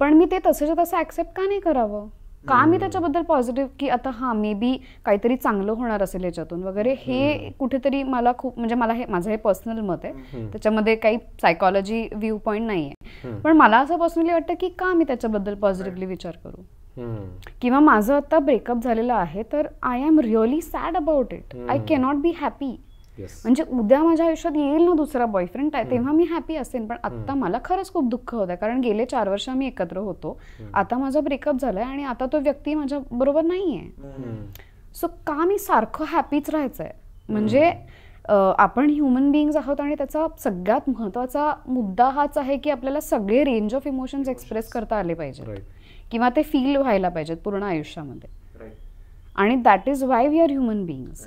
पण मी ते तसंच्या तसं ऍक्सेप्ट का नाही करावं? का मी त्याच्याबद्दल पॉझिटिव्ह, की आता मे बी काहीतरी चांगलं होणार असेल याच्यातून वगैरे, हे कुठेतरी मला खूप, म्हणजे माझं हे पर्सनल मत आहे, त्याच्यामध्ये काही सायकॉलॉजी व्ह्यू पॉईंट नाही आहे, पण मला असं पर्सनली वाटतं की का मी त्याच्याबद्दल पॉझिटिव्हली विचार करू? किंवा माझं आता ब्रेकअप झालेलं आहे, तर I am really sad about it, I cannot be happy. म्हणजे उद्या माझ्या आयुष्यात येईल ना दुसरा बॉयफ्रेंड, तेव्हा मी हॅपी असेन, पण आता मला खरंच खूप दुःख होत आहे, कारण गेले 4 वर्ष आम्ही एकत्र होतो, आता माझा ब्रेकअप झालाय आणि आता तो व्यक्ती माझ्या बरोबर नाहीये. सो का मी सारखं हॅपीच राहायचंय? म्हणजे आपण ह्युमन बिईंग्स आहोत, आणि त्याचा सगळ्यात महत्वाचा मुद्दा हाच आहे की आपल्याला सगळे रेंज ऑफ इमोशन्स एक्सप्रेस करता आले पाहिजेत, किंवा ते फील व्हायला पाहिजेत पूर्ण आयुष्यामध्ये, आणि that is why we are human beings.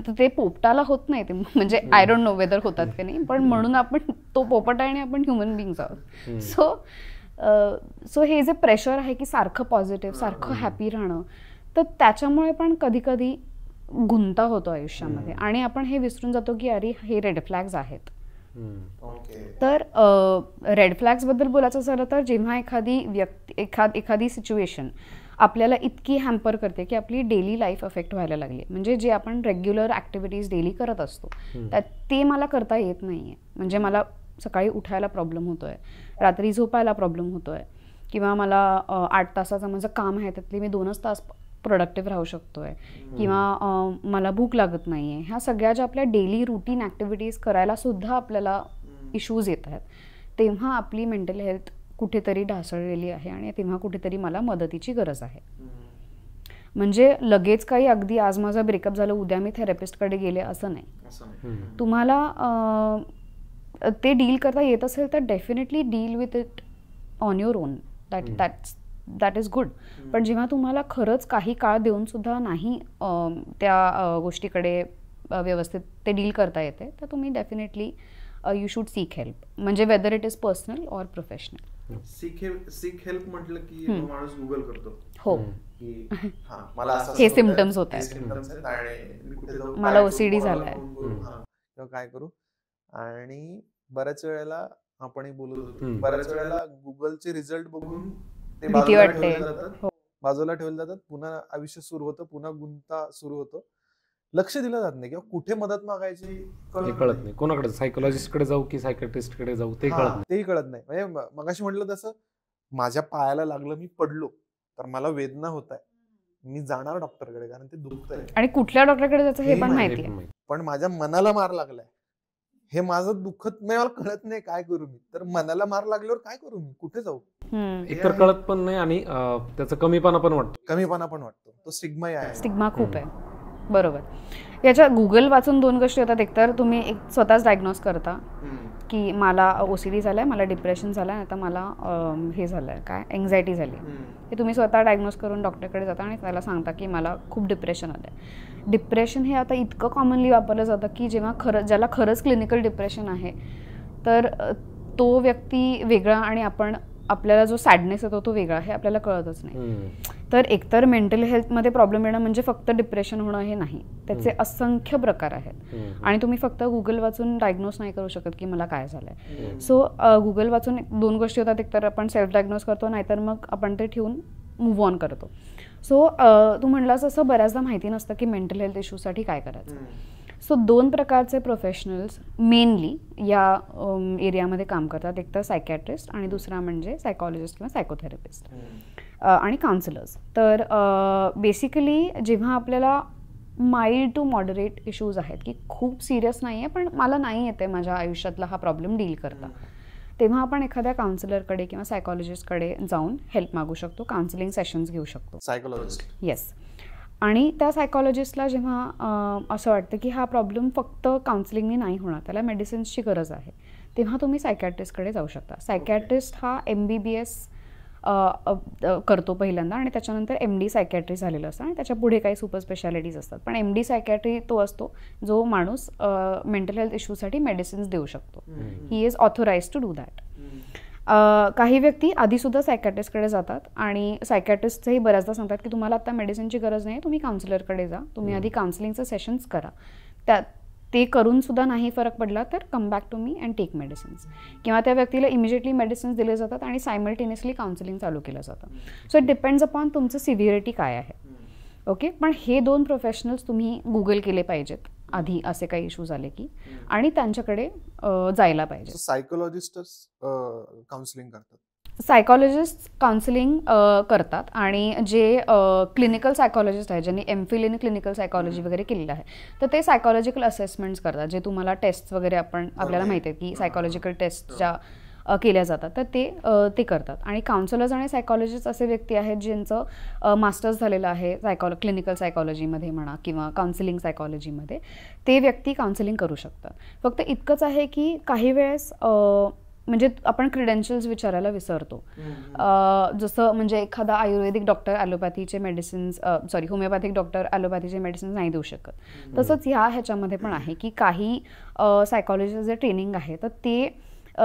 ते पोपटाला होत नाही, ते म्हणजे आय डोंट नो वेदर होतात की नाही, पण म्हणून आपण तो पोपट आहे आणि आपण ह्युमन बिईंग्स आहोत. सो हे जे प्रेशर आहे की सारखं पॉझिटिव्ह, सारखं हॅपी राहणं, तर त्याच्यामुळे पण कधी कधी गुंता होतो आयुष्यामध्ये, आणि आपण हे विसरून जातो की अरे हे रेड फ्लॅग्स आहेत. तर रेड फ्लॅग्स बद्दल बोलायचं झालं तर जेव्हा एखादी सिच्युएशन आपल्याला इतकी हॅम्पर करते की आपली डेली लाईफ अफेक्ट व्हायला लागली. म्हणजे जे आपण रेग्युलर ॲक्टिव्हिटीज डेली करत असतो त्यात ते मला करता येत नाही आहे. म्हणजे मला सकाळी उठायला प्रॉब्लेम होतो आहे, रात्री झोपायला प्रॉब्लेम होतो आहे, किंवा मला 8 तासाचं माझं काम आहे त्यातली मी 2च तास प्रोडक्टिव्ह राहू शकतो आहे, किंवा मला भूक लागत नाही आहे. ह्या सगळ्या ज्या आपल्या डेली रुटीन ॲक्टिव्हिटीज करायला सुद्धा आपल्याला इश्यूज येत आहेत, तेव्हा आपली मेंटल हेल्थ कुठेतरी ढासळलेली आहे आणि तेव्हा कुठेतरी मला मदतीची गरज आहे. म्हणजे लगेच काही अगदी आज माझा ब्रेकअप झालं उद्या मी थेरपिस्टकडे गेले असं नाही. तुम्हाला ते डील करता येत असेल तर definitely deal with it on your on. That is good. पण जेव्हा तुम्हाला खरंच काही काळ देऊन सुद्धा नाही त्या गोष्टीकडे व्यवस्थित ते डील करता येते तर तुम्ही definitely you should seek help. म्हणजे whether it is personal or professional. Seek help म्हटलं की माणूस गुगल करतो. हो, मला हे सिम्पटम्स होत आहेत, मला OCD झालाय किंवा काय करू. आणि बऱ्याच वेळेला आपण बोलत होतो, बऱ्याच वेळेला गुगलचे रिझल्ट बघून ते बाजूला ठेवले जातात. पुन्हा आयुष्य सुरू होतं, पुन्हा गुंता सुरू होतो. लक्ष दिलं जात नाही किंवा कुठे मदत मागायची कळत नाही. कोणाकडे, सायकोलॉजिस्टकडे जाऊ की सायकियाट्रिस्टकडे जाऊ तेही कळत नाही. म्हणजे मगाशी म्हटलं तसं, माझ्या पायाला लागलं, मी पडलो तर मला वेदना होत आहे, मी जाणार डॉक्टरकडे कारण ते दुखतंय. आणि कुठल्या डॉक्टरकडे जायचं हे पण माहिती आहे. पण माझ्या मनाला मार लागलाय, हे माझं दुखत नाही, मला कळत नाही काय करू मी. तर मनाला मार लागल्यावर काय करू मी, कुठे जाऊ. एकतर कळत पण नाही आणि त्याचा कमीपणा पण वाटतो. तो स्टिग्मा खूप आहे. बरोबर. याच्या गुगल वाचून 2 गोष्टी होतात. एकतर तुम्ही स्वतःच डायग्नोज करता की मला OCD झालाय, मला डिप्रेशन झालंय, आता मला हे झालंय काय एन्झायटी झाली. हे तुम्ही स्वतः डायग्नोज करून डॉक्टरकडे जाता आणि त्याला सांगता की मला खूप डिप्रेशन आलंय. डिप्रेशन हे आता इतकं कॉमनली वापरलं जातं की जेव्हा ज्याला खरंच क्लिनिकल डिप्रेशन आहे तर तो व्यक्ती वेगळा आणि आपल्याला जो सॅडनेस येतो तो वेगळा, हे आपल्याला कळतच नाही. तर एकतर मेंटल हेल्थमध्ये प्रॉब्लेम येणं म्हणजे फक्त डिप्रेशन होणं हे नाही, त्याचे असंख्य प्रकार आहेत. आणि तुम्ही फक्त गुगल वाचून डायग्नोज नाही करू शकत की मला काय झालंय. सो गुगल वाचून 2 गोष्टी होतात. एकतर आपण सेल्फ डायग्नोज करतो, नाहीतर मग आपण ते ठेवून मूव्ह ऑन करतो. सो तू म्हणलास असं बऱ्याचदा माहिती नसतं की मेंटल हेल्थ इश्यूसाठी काय करायचं. सो 2 प्रकारचे प्रोफेशनल्स मेनली या एरियामध्ये काम करतात. एक तर सायकियाट्रिस्ट आणि दुसरा म्हणजे सायकॉलॉजिस्ट किंवा सायकोथेरपिस्ट आणि काउन्सिलर्स. तर बेसिकली जेव्हा आपल्याला माइल्ड टू मॉडरेट इश्यूज आहेत की खूप सिरियस नाही आहे पण मला नाही येते माझ्या आयुष्यातला हा प्रॉब्लेम डील करता, तेव्हा आपण एखाद्या काउन्सिलरकडे किंवा सायकॉलॉजिस्टकडे जाऊन हेल्प मागू शकतो, काउन्सिलिंग सेशन्स घेऊ शकतो. Psychologist, yes. आणि त्या सायकॉलॉजिस्टला जेव्हा असं वाटतं की हा प्रॉब्लेम फक्त काउन्सिलिंगने नाही होणार, त्याला मेडिसिन्सची गरज आहे, तेव्हा तुम्ही सायकॅट्रिस्टकडे जाऊ शकता. सायकॅट्रिस्ट हा MBBS करतो पहिल्यांदा आणि त्याच्यानंतर MD सायकॅट्री झालेलं असतं आणि त्याच्या पुढे काही सुपर स्पेशालिटीज असतात. पण MD सायकॅट्री तो असतो जो माणूस मेंटल हेल्थ इश्यूसाठी मेडिसिन्स देऊ शकतो. He is authorise to do that. काही व्यक्ती आधीसुद्धा सायकॅट्रिस्टकडे जातात आणि सायकॅट्रिस्टही बऱ्याचदा सांगतात की तुम्हाला आता मेडिसिनची गरज नाही, तुम्ही काउन्सिलरकडे जा, तुम्ही आधी काउन्सिलिंगचं सेशन्स करा. ते करून सुद्धा नाही फरक पडला तर come back to me and take medicines. किंवा त्या व्यक्तीला इमिजिएटली मेडिसिन्स दिले जातात आणि सायमल्टेनियसली काउन्सिलिंग चालू केलं जातं. सो इट डिपेंड्स अपॉन तुमचं सिव्हिरिटी काय आहे. ओके. पण हे 2 प्रोफेशनल्स तुम्ही गुगल केले पाहिजेत आधी असे काही इश्यूज आले की, आणि त्यांच्याकडे जायला पाहिजे. सायकोलॉजिस्टच काउन्सिलिंग करतात. सायकॉलॉजिस्ट काउन्सिलिंग करतात आणि जे क्लिनिकल सायकॉलॉजिस्ट आहे ज्यांनी MPhil इन क्लिनिकल सायकॉलॉजी वगैरे केलेलं आहे तर ते सायकॉलॉजिकल असेसमेंट्स करतात. जे तुम्हाला टेस्ट वगैरे आपल्याला माहिती आहे की सायकॉलॉजिकल टेस्ट ज्या केल्या जातात तर ते करतात. आणि काउन्सिलर्स आणि सायकॉलॉजिस्ट असे व्यक्ती आहेत ज्यांचं मास्टर्स झालेलं आहे क्लिनिकल सायकॉलॉजीमध्ये म्हणा किंवा काउन्सिलिंग सायकॉलॉजीमध्ये, ते व्यक्ती काउन्सिलिंग करू शकतात. फक्त इतकंच आहे की काही वेळेस म्हणजे आपण क्रिडेन्शियल्स विचारायला विसरतो. जसं म्हणजे एखादा आयुर्वेदिक डॉक्टर ॲलोपॅथीचे मेडिसिन्स होमिओपॅथिक डॉक्टर ॲलोपॅथीचे मेडिसिन्स नाही देऊ शकत. तसंच ह्याच्यामध्ये पण आहे की काही सायकॉलॉजीचं जे ट्रेनिंग आहे तर ते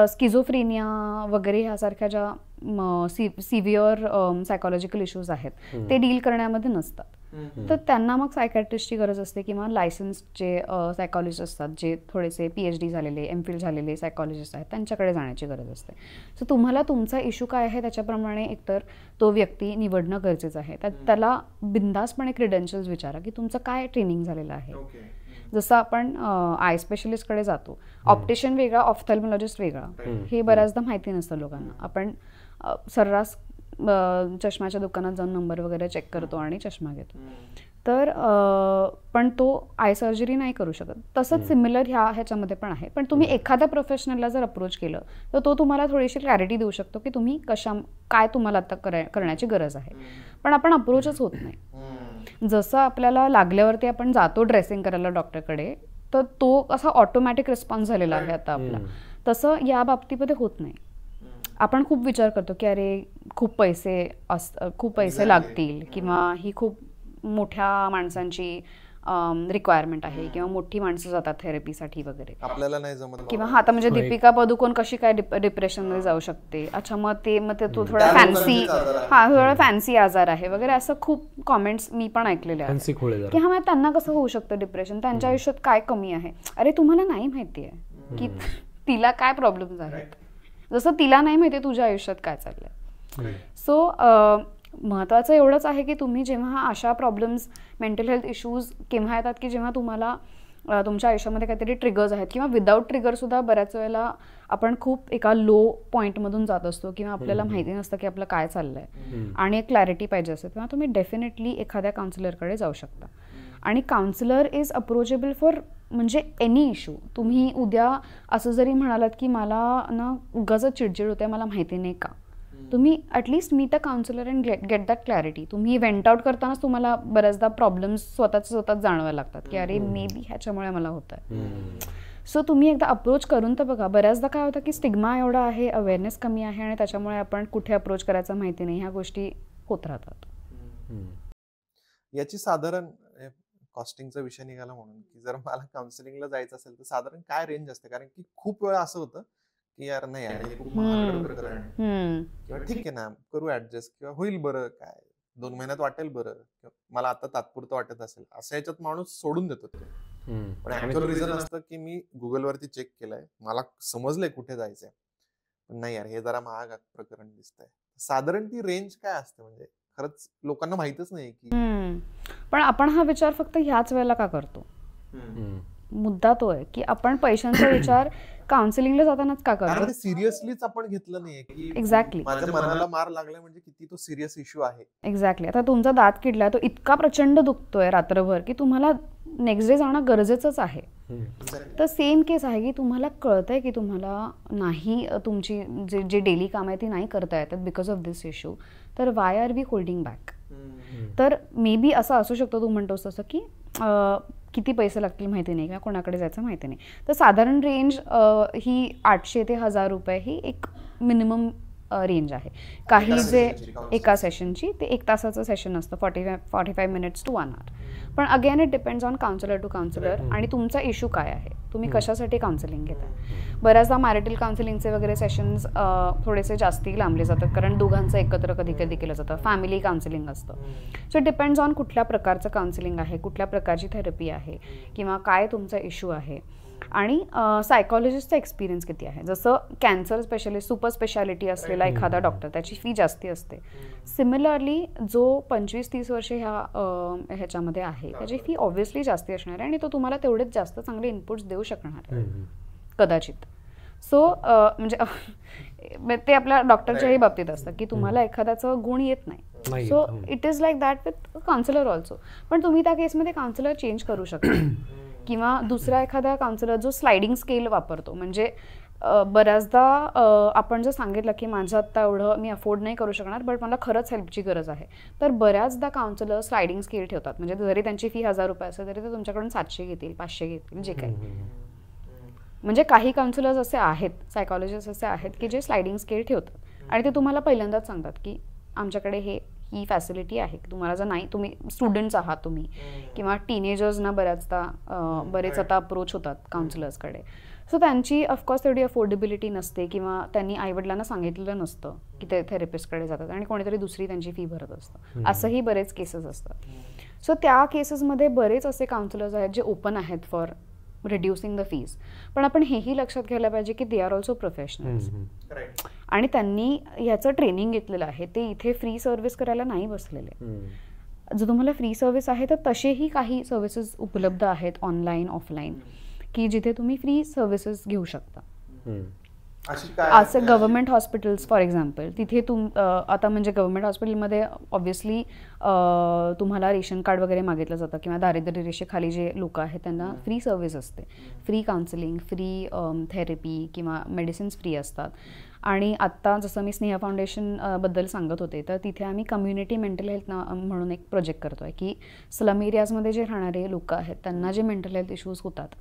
स्किझोफ्रेनिया वगैरे ह्यासारख्या ज्या सिव्हिअर सायकॉलॉजिकल इश्यूज आहेत ते डील करण्यामध्ये नसतात. तर त्यांना मग सायकॅट्रिस्टची गरज असते किंवा लायसन्स जे सायकॉलॉजिस्ट असतात, जे थोडेसे PhD झालेले, MPhil झालेले सायकॉलॉजिस्ट आहेत, त्यांच्याकडे जाण्याची गरज असते. सो तुम्हाला तुमचा इश्यू काय आहे त्याच्याप्रमाणे एकतर तो व्यक्ती निवडणं गरजेचं आहे. त्याला बिंदासपणे क्रेडेन्शियल्स विचारा की तुमचं काय ट्रेनिंग झालेलं आहे. जसं आपण आय स्पेशलिस्टकडे जातो, ऑप्टिशियन वेगळा, ऑफ्थॅल्मॉलॉजिस्ट वेगळा, हे बऱ्याचदा माहिती नसतं लोकांना. आपण सर्रास चष्म्याच्या दुकानात जाऊन नंबर वगैरे चेक करतो आणि चष्मा घेतो. तर पण तो आय सर्जरी नाही करू शकत. तसंच सिमिलर ह्याच्यामध्ये पण आहे. पण तुम्ही एखाद्या प्रोफेशनलला जर अप्रोच केलं तर तो तुम्हाला थोडीशी क्लॅरिटी देऊ शकतो की तुम्ही काय तुम्हाला आता करण्याची गरज आहे. पण आपण अप्रोचच होत नाही. जसं आपल्याला लागल्यावरती आपण जातो ड्रेसिंग करायला डॉक्टरकडे, तर तो असा ऑटोमॅटिक रिस्पॉन्स झालेला आहे आता आपला. तसं या बाबतीमध्ये होत नाही. आपण खूप विचार करतो की अरे खूप पैसे लागतील किंवा ही खूप मोठ्या माणसांची रिक्वायरमेंट आहे किंवा मोठी माणसं जातात थेरपीसाठी वगैरे, आपल्याला नाही जमत. किंवा आता म्हणजे दीपिका पदुकोण कशी काय डिप्रेशनमध्ये जाऊ शकते. अच्छा, मग ते तो थोडा थोडा फॅन्सी आजार आहे वगैरे, असं खूप कॉमेंट्स मी पण ऐकलेले आहेत की हा त्यांना कसं होऊ शकतं डिप्रेशन, त्यांच्या आयुष्यात काय कमी आहे. अरे तुम्हाला नाही माहिती आहे की तिला काय प्रॉब्लेम्स आहेत, जसं तिला नाही माहिती तुझ्या आयुष्यात काय चाललंय. सो महत्त्वाचं एवढंच आहे की तुम्ही जेव्हा अशा प्रॉब्लेम्स, मेंटल हेल्थ इश्यूज केव्हा येतात की जेव्हा तुम्हाला तुमच्या आयुष्यामध्ये काहीतरी ट्रिगर्स आहेत, किंवा विदाऊट ट्रिगरसुद्धा बऱ्याच वेळेला आपण खूप एका लो पॉईंटमधून जात असतो किंवा आपल्याला माहिती नसतं की आपलं काय चाललंय आणि एक क्लॅरिटी पाहिजे असते, तेव्हा तुम्ही डेफिनेटली एखाद्या काउन्सिलरकडे जाऊ शकता. आणि काउन्सिलर इज अप्रोचेबल फॉर म्हणजे एनी इश्यू. तुम्ही उद्या असं जरी म्हणालात की मला ना उगाचच चिडचिड होते, मला माहिती नाही का, तुम्ही at least meet a counsellor and get that clarity. तुम्ही वेंट आउट करतानाच तुम्हाला बऱ्याचदा प्रॉब्लेम्स स्वतःच जाणवायला लागतात की अरे मे बी ह्याच्यामुळे मला होत आहे. सो तुम्ही एकदा अप्रोच करून तर बघा. बऱ्याचदा काय होतं की स्टिग्मा एवढा आहे, अवेअरनेस कमी आहे आणि त्याच्यामुळे आपण कुठे अप्रोच करायचं माहिती नाही, ह्या गोष्टी होत राहतात. याची साधारण कॉस्टिंगचा विषय निघाला म्हणून की जर मला काउन्सिलिंगला जायचं असेल तर साधारण काय रेंज असते? कारण की खूप वेळा असं होतं की यार नाही यार हे खूप महागडं प्रकरण आहे, किंवा ठीक आहे ना करू ऍडजस्ट, किंवा होईल बरं, काय 2 महिन्यात वाटेल बरं, मला आता तात्पुरतं वाटत असेल, असं याच्यात माणूस सोडून देतो ते. पण ऍक्च्युअल रिझन असतं की मी गुगलवरती चेक केलंय, मला समजलंय कुठे जायचंय, पण नाही यार हे जरा महाग प्रकरण दिसतंय. साधारण ती रेंज काय असते? म्हणजे खरंच लोकांना माहितच नाही की. पण आपण हा विचार फक्त ह्याच वेळेला का करतो? मुद्दा तो आहे की आपण पैशांचा विचार काउन्सिलिंगला जातानाच का करतो? सिरियसलीच आपण घेतलं नाहीये की एक्झॅक्टली माझ्या मनाला मार लागलाय म्हणजे किती तो सिरियस इश्यू आहे. एक्झॅक्टली. आता तुमचा दात किडलाय, तो इतका प्रचंड दुखतोय रात्रभर की तुम्हाला नेक्स्ट डे जाणं गरजेचंच आहे. तर सेम केस आहे की तुम्हाला कळतंय की तुम्हाला नाही, तुमची जे डेली काम आहे ती नाही करता येतात बिकॉज ऑफ दिस इश्यू, तर why are we holding back? तर मे बी असं असू शकतो तू म्हणतोस तसं की किती पैसे लागतील माहिती नाही किंवा कोणाकडे जायचं माहिती नाही. तर साधारण रेंज ही 800 ते 1000 रुपये ही एक मिनिमम रेंज आहे. काही जे एका सेशनची, ते 1 तासाचं सेशन असतं, 45 मिनिट्स टू 1 hour. पण again it depends on counsellor to counsellor आणि तुमचा इश्यू काय आहे, तुम्ही कशासाठी काउन्सिलिंग घेताय. बऱ्याचदा मॅरिटल काउन्सिलिंगचे वगैरे सेशन्स थोडेसे जास्ती लांबले जातात कारण दोघांचं एकत्र कधी कधी केलं जातं. फॅमिली काउन्सिलिंग असतं. सो डिपेंड्स ऑन कुठल्या प्रकारचं काउन्सिलिंग आहे, कुठल्या प्रकारची थेरपी आहे किंवा काय तुमचा इश्यू आहे आणि सायकॉलॉजिस्टचा एक्सपिरियन्स किती आहे. जसं कॅन्सर स्पेशलिस्ट, सुपर स्पेशालिटी असलेला एखादा डॉक्टर, त्याची फी जास्ती असते. सिमिलरली जो 25-30 वर्ष ह्याच्यामध्ये आहे त्याची फी ऑब्व्हियसली जास्ती असणार आहे आणि तो तुम्हाला तेवढेच जास्त चांगले इनपुट्स देऊ शकणार आहे कदाचित. सो म्हणजे ते आपल्या डॉक्टरच्याही बाबतीत असतं की तुम्हाला एखाद्याचं गुण येत नाही. So it is like that with counsellor also. पण तुम्ही त्या केसमध्ये काउन्सिलर चेंज करू शकता किंवा दुसरा एखादा काउन्सिलर जो स्लायडिंग स्केल वापरतो. म्हणजे बऱ्याचदा आपण जर सांगितलं की माझं आत्ता एवढं मी अफोर्ड नाही करू शकणार बट मला खरंच हेल्पची गरज आहे, तर बऱ्याचदा काउन्सिलर स्लायडिंग स्केल ठेवतात. म्हणजे जरी त्यांची फी 1000 रुपये असेल तरी ते तुमच्याकडून 700 घेतील, 500 घेतील, जे काही. म्हणजे काही काउन्सिलर्स असे आहेत, सायकॉलॉजिस्ट असे आहेत की जे स्लायडिंग स्केल ठेवतात आणि ते तुम्हाला पहिल्यांदाच सांगतात की आमच्याकडे ही फॅसिलिटी आहे. तुम्हाला जर नाही, तुम्ही स्टुडंट्स आहात तुम्ही किंवा टीनेजर्सना बरेच आता अप्रोच होतात काउन्सिलर्सकडे. सो त्यांची ऑफकोर्स तेवढी अफोर्डेबिलिटी नसते किंवा त्यांनी आईवडिलांना सांगितलेलं नसतं की ते थेरपिस्टकडे जातात आणि कोणीतरी दुसरी त्यांची फी भरत असतं. असंही बरेच केसेस असतात. सो त्या केसेसमध्ये बरेच असे काउन्सिलर्स आहेत जे ओपन आहेत फॉर रिड्युसिंग द फीज. पण आपण हेही लक्षात घ्यायला पाहिजे की दे आर ऑल्सो प्रोफेशनल्स आणि त्यांनी ह्याचं ट्रेनिंग घेतलेलं आहे. ते इथे फ्री सर्व्हिस करायला नाही बसलेले. जर तुम्हाला फ्री सर्व्हिस आहे तर तसेही काही सर्व्हिसेस उपलब्ध आहेत ऑनलाईन ऑफलाईन की जिथे तुम्ही फ्री सर्व्हिसेस घेऊ शकता. असं गव्हर्नमेंट हॉस्पिटल्स फॉर एक्झाम्पल, तिथे आता म्हणजे गव्हर्नमेंट हॉस्पिटलमध्ये ऑब्व्हियसली तुम्हाला रेशन कार्ड वगैरे मागितलं जातं किंवा दारिद्र्य रेषेखाली जे लोक आहेत त्यांना फ्री सर्व्हिस असते. फ्री काउन्सिलिंग, फ्री थेरपी किंवा मेडिसिन्स फ्री असतात. आणि आत्ता जसं मी स्नेहा फाउंडेशन बद्दल सांगत होते तर तिथे आम्ही कम्युनिटी मेंटल हेल्थ म्हणून एक प्रोजेक्ट करतो आहे की स्लम एरियाजमध्ये जे राहणारे लोक आहेत त्यांना जे मेंटल हेल्थ इश्यूज होतात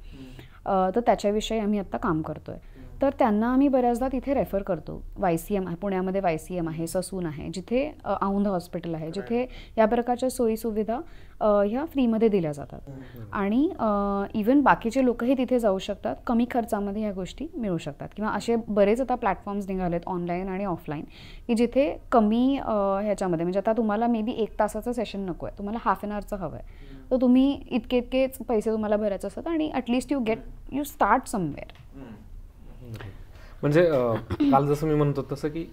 तर त्याच्याविषयी आम्ही आत्ता काम करतो आहे. तर त्यांना आम्ही बऱ्याचदा तिथे रेफर करतो. YCM पुण्यामध्ये YCM आहे, ससून आहे, जिथे औंध हॉस्पिटल आहे, जिथे या प्रकारच्या सोयीसुविधा ह्या फ्रीमध्ये दिल्या जातात. आणि इवन बाकीचे लोकही तिथे जाऊ शकतात, कमी खर्चामध्ये ह्या गोष्टी मिळू शकतात. किंवा असे बरेच आता प्लॅटफॉर्म्स निघालेत ऑनलाईन आणि ऑफलाईन की जिथे कमी ह्याच्यामध्ये म्हणजे आता तुम्हाला मे बी 1 तासाचं सेशन नको आहे, तुम्हाला हाफ एन आवरचं हवं आहे, तर तुम्ही इतकेच पैसे तुम्हाला भरायचे असतात आणि ॲटलिस्ट यू स्टार्ट समवेअर. म्हणजे काल जसं मी म्हणतो तसं की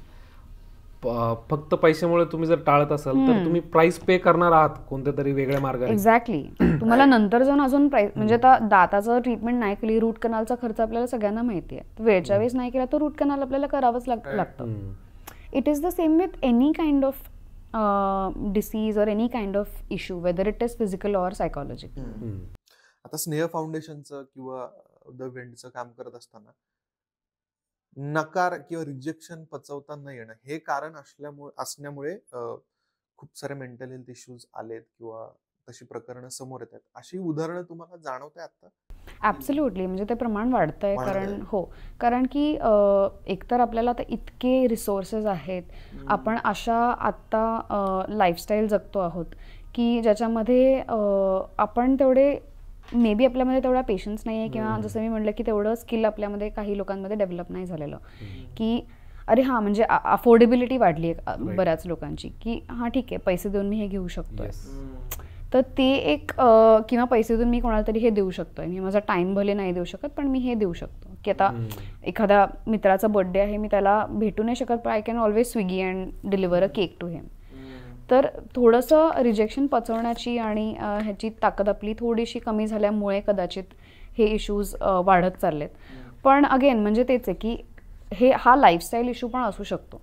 फक्त पैशामुळे तुम्ही जर टाळत असाल तर तुम्ही प्राइस पे करणार आहात कोणत्या तरी वेगळ्या मार्गाने. एक्झॅक्टली. तुम्हाला नंतर जाऊन अजून प्राइस म्हणजे आता दाताचं ट्रीटमेंट नाही केली, रूट कनालचा खर्च आपल्याला सगळ्यांना माहिती आहे, वेळच्या वेळेस नाही केला तर रूट कनाल आपल्याला करावंच लागतं. It is the same with any kind of disease or any kind of issue whether it is physical or psychological. आता स्नेह फाउंडेशनचं किंवा द वेंडचं काम करत असताना नकार किंवा रिजेक्शन पचवता न येणं हे कारण असण्यामुळे खूप सारे मेंटल हेल्थ इश्यूज आलेत किंवा तशी प्रकरणं समोर येतात. अशी उदाहरणं तुम्हाला जाणवत आहे आता? ॲब्सोल्युटली. म्हणजे ते प्रमाण वाढतंय कारण की एकतर आपल्याला आता इतके रिसोर्सेस आहेत, आपण अशा आत्ता लाईफस्टाईल जगतो आहोत की ज्याच्यामध्ये आपण तेवढे मे बी आपल्यामध्ये तेवढा पेशन्स नाही आहे किंवा जसं मी म्हटलं की तेवढं स्किल आपल्यामध्ये काही लोकांमध्ये डेव्हलप नाही झालेलं की अरे हां म्हणजे अफोर्डेबिलिटी वाढली आहे बऱ्याच लोकांची की हां ठीक आहे पैसे देऊन मी हे घेऊ शकतोय. तर ते एक किंवा पैसे देऊन मी कोणाला तरी हे देऊ शकतोय, मी माझा टाइम भले नाही देऊ शकत पण मी हे देऊ शकतो की आता एखाद्या मित्राचा बर्थडे आहे, मी त्याला भेटू नाही शकत पण I can always Swiggy and deliver a cake to him. तर थोडंसं रिजेक्शन पचवण्याची आणि ह्याची ताकद आपली थोडीशी कमी झाल्यामुळे कदाचित हे इश्यूज वाढत चाललेत. पण अगेन म्हणजे तेच आहे की हा लाईफस्टाईल इश्यू पण असू शकतो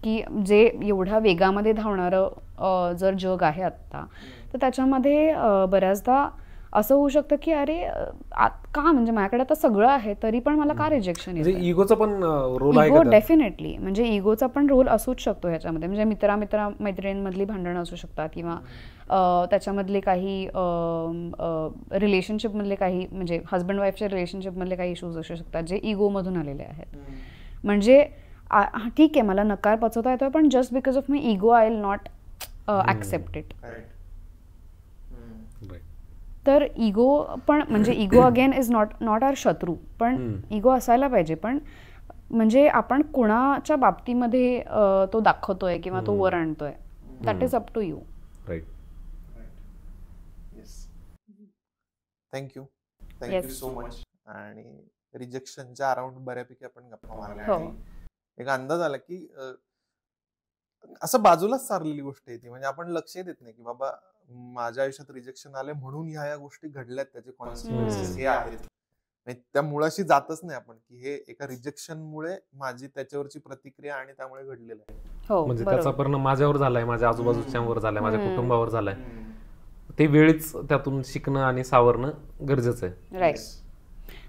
की जे एवढ्या वेगामध्ये धावणारं जर जग आहे आत्ता तर त्याच्यामध्ये बऱ्याचदा असं होऊ शकतं की अरे का म्हणजे माझ्याकडे आता सगळं आहे तरी पण मला का रिजेक्शन येतं. इगोचा पण रोल आहे इगो डेफिनेटली म्हणजे इगोचा पण रोल असूच शकतो ह्याच्यामध्ये. म्हणजे मैत्रिणींमधली भांडणं असू शकतात किंवा त्याच्यामधले काही रिलेशनशिपमधले काही म्हणजे हजबंड वाईफच्या रिलेशनशिपमधले काही इश्यूज असू शकतात जे इगोमधून आलेले आहेत. म्हणजे ठीक आहे मला नकार पचवता येतोय पण just because of my ego I will not accept it. तर इगो पण म्हणजे इगो अगेन इज नॉट आवर शत्रू, पण इगो असायला पाहिजे. पण म्हणजे आपण कोणाच्या बाबतीमध्ये तो दाखवतोय किंवा तो वर आणतोय that is up to you. Right. Thank you so much. आणि रिजेक्शनच्या अराउंड बऱ्यापैकी आपण गप्पा मारल्या. एक अंदाज आला की असं बाजूलाच सारलेली गोष्ट आहे ती. म्हणजे आपण लक्ष देत नाही की बाबा माझ्या आयुष्यात रिजेक्शन आले म्हणून ह्या गोष्टी घडल्यात, त्याचे कॉन्सिक्वेन्सेस हे आहेत. त्या मुळाशी जातच नाही आपण की हे एका रिजेक्शन मुळे माझी त्याच्यावरची प्रतिक्रिया आणि त्यामुळे घडलेलं आहे. म्हणजे त्याचा परिणाम माझ्यावर झालाय, माझ्या आजूबाजूच्यांवर झालाय, माझ्या कुटुंबावर झालाय. ते वेळीच त्यातून शिकणं आणि सावरणं गरजेचं आहे. राईट.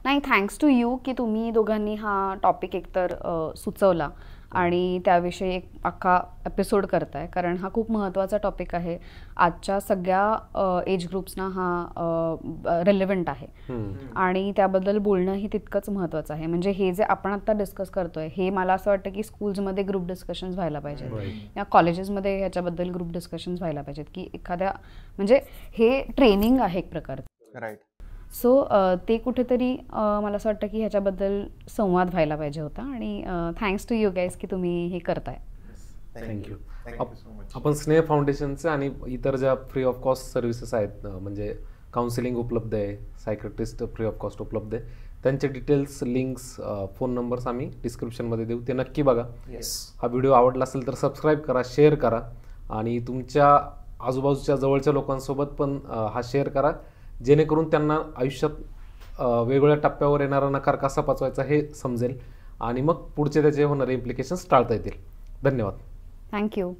नाही थँक्स टू यू की तुम्ही दोघांनी हा टॉपिक एकतर सुचवला आणि त्याविषयी एक अख्खा एपिसोड करताय कारण हा खूप महत्त्वाचा टॉपिक आहे. आजच्या सगळ्या एज ग्रुप्सना हा रिलेव्हंट आहे आणि त्याबद्दल बोलणंही तितकंच महत्त्वाचं आहे. म्हणजे हे जे आपण आता डिस्कस करतोय हे मला असं वाटतं की स्कूल्समध्ये ग्रुप डिस्कशन्स व्हायला पाहिजेत या कॉलेजेसमध्ये ह्याच्याबद्दल ग्रुप डिस्कशन्स व्हायला पाहिजेत की एखाद्या म्हणजे हे ट्रेनिंग आहे एक प्रकारचं. राईट. सो ते कुठेतरी मला असं वाटतं की ह्याच्याबद्दल संवाद व्हायला पाहिजे होता आणि थँक्स टू यू गाईज की तुम्ही हे करताय. थँक्यू. Thank you so much. आपण स्नेह फाउंडेशनचे आणि इतर ज्या फ्री ऑफ कॉस्ट सर्व्हिसेस आहेत, म्हणजे काउन्सिलिंग उपलब्ध आहे, सायकट्रिस्ट फ्री ऑफ कॉस्ट उपलब्ध आहे, त्यांचे डिटेल्स, लिंक्स, फोन नंबर्स आम्ही डिस्क्रिप्शनमध्ये देऊ, ते नक्की बघा. हा व्हिडिओ आवडला असेल तर सबस्क्राईब करा, शेअर करा आणि तुमच्या आजूबाजूच्या जवळच्या लोकांसोबत पण हा शेअर करा, जेणेकरून त्यांना आयुष्यात वेगवेगळ्या टप्प्यावर येणारा नकार कसा पचवायचा हे समजेल आणि मग पुढचे त्याचे होणारे इम्प्लिकेशन्स टाळता येतील. धन्यवाद. थँक्यू.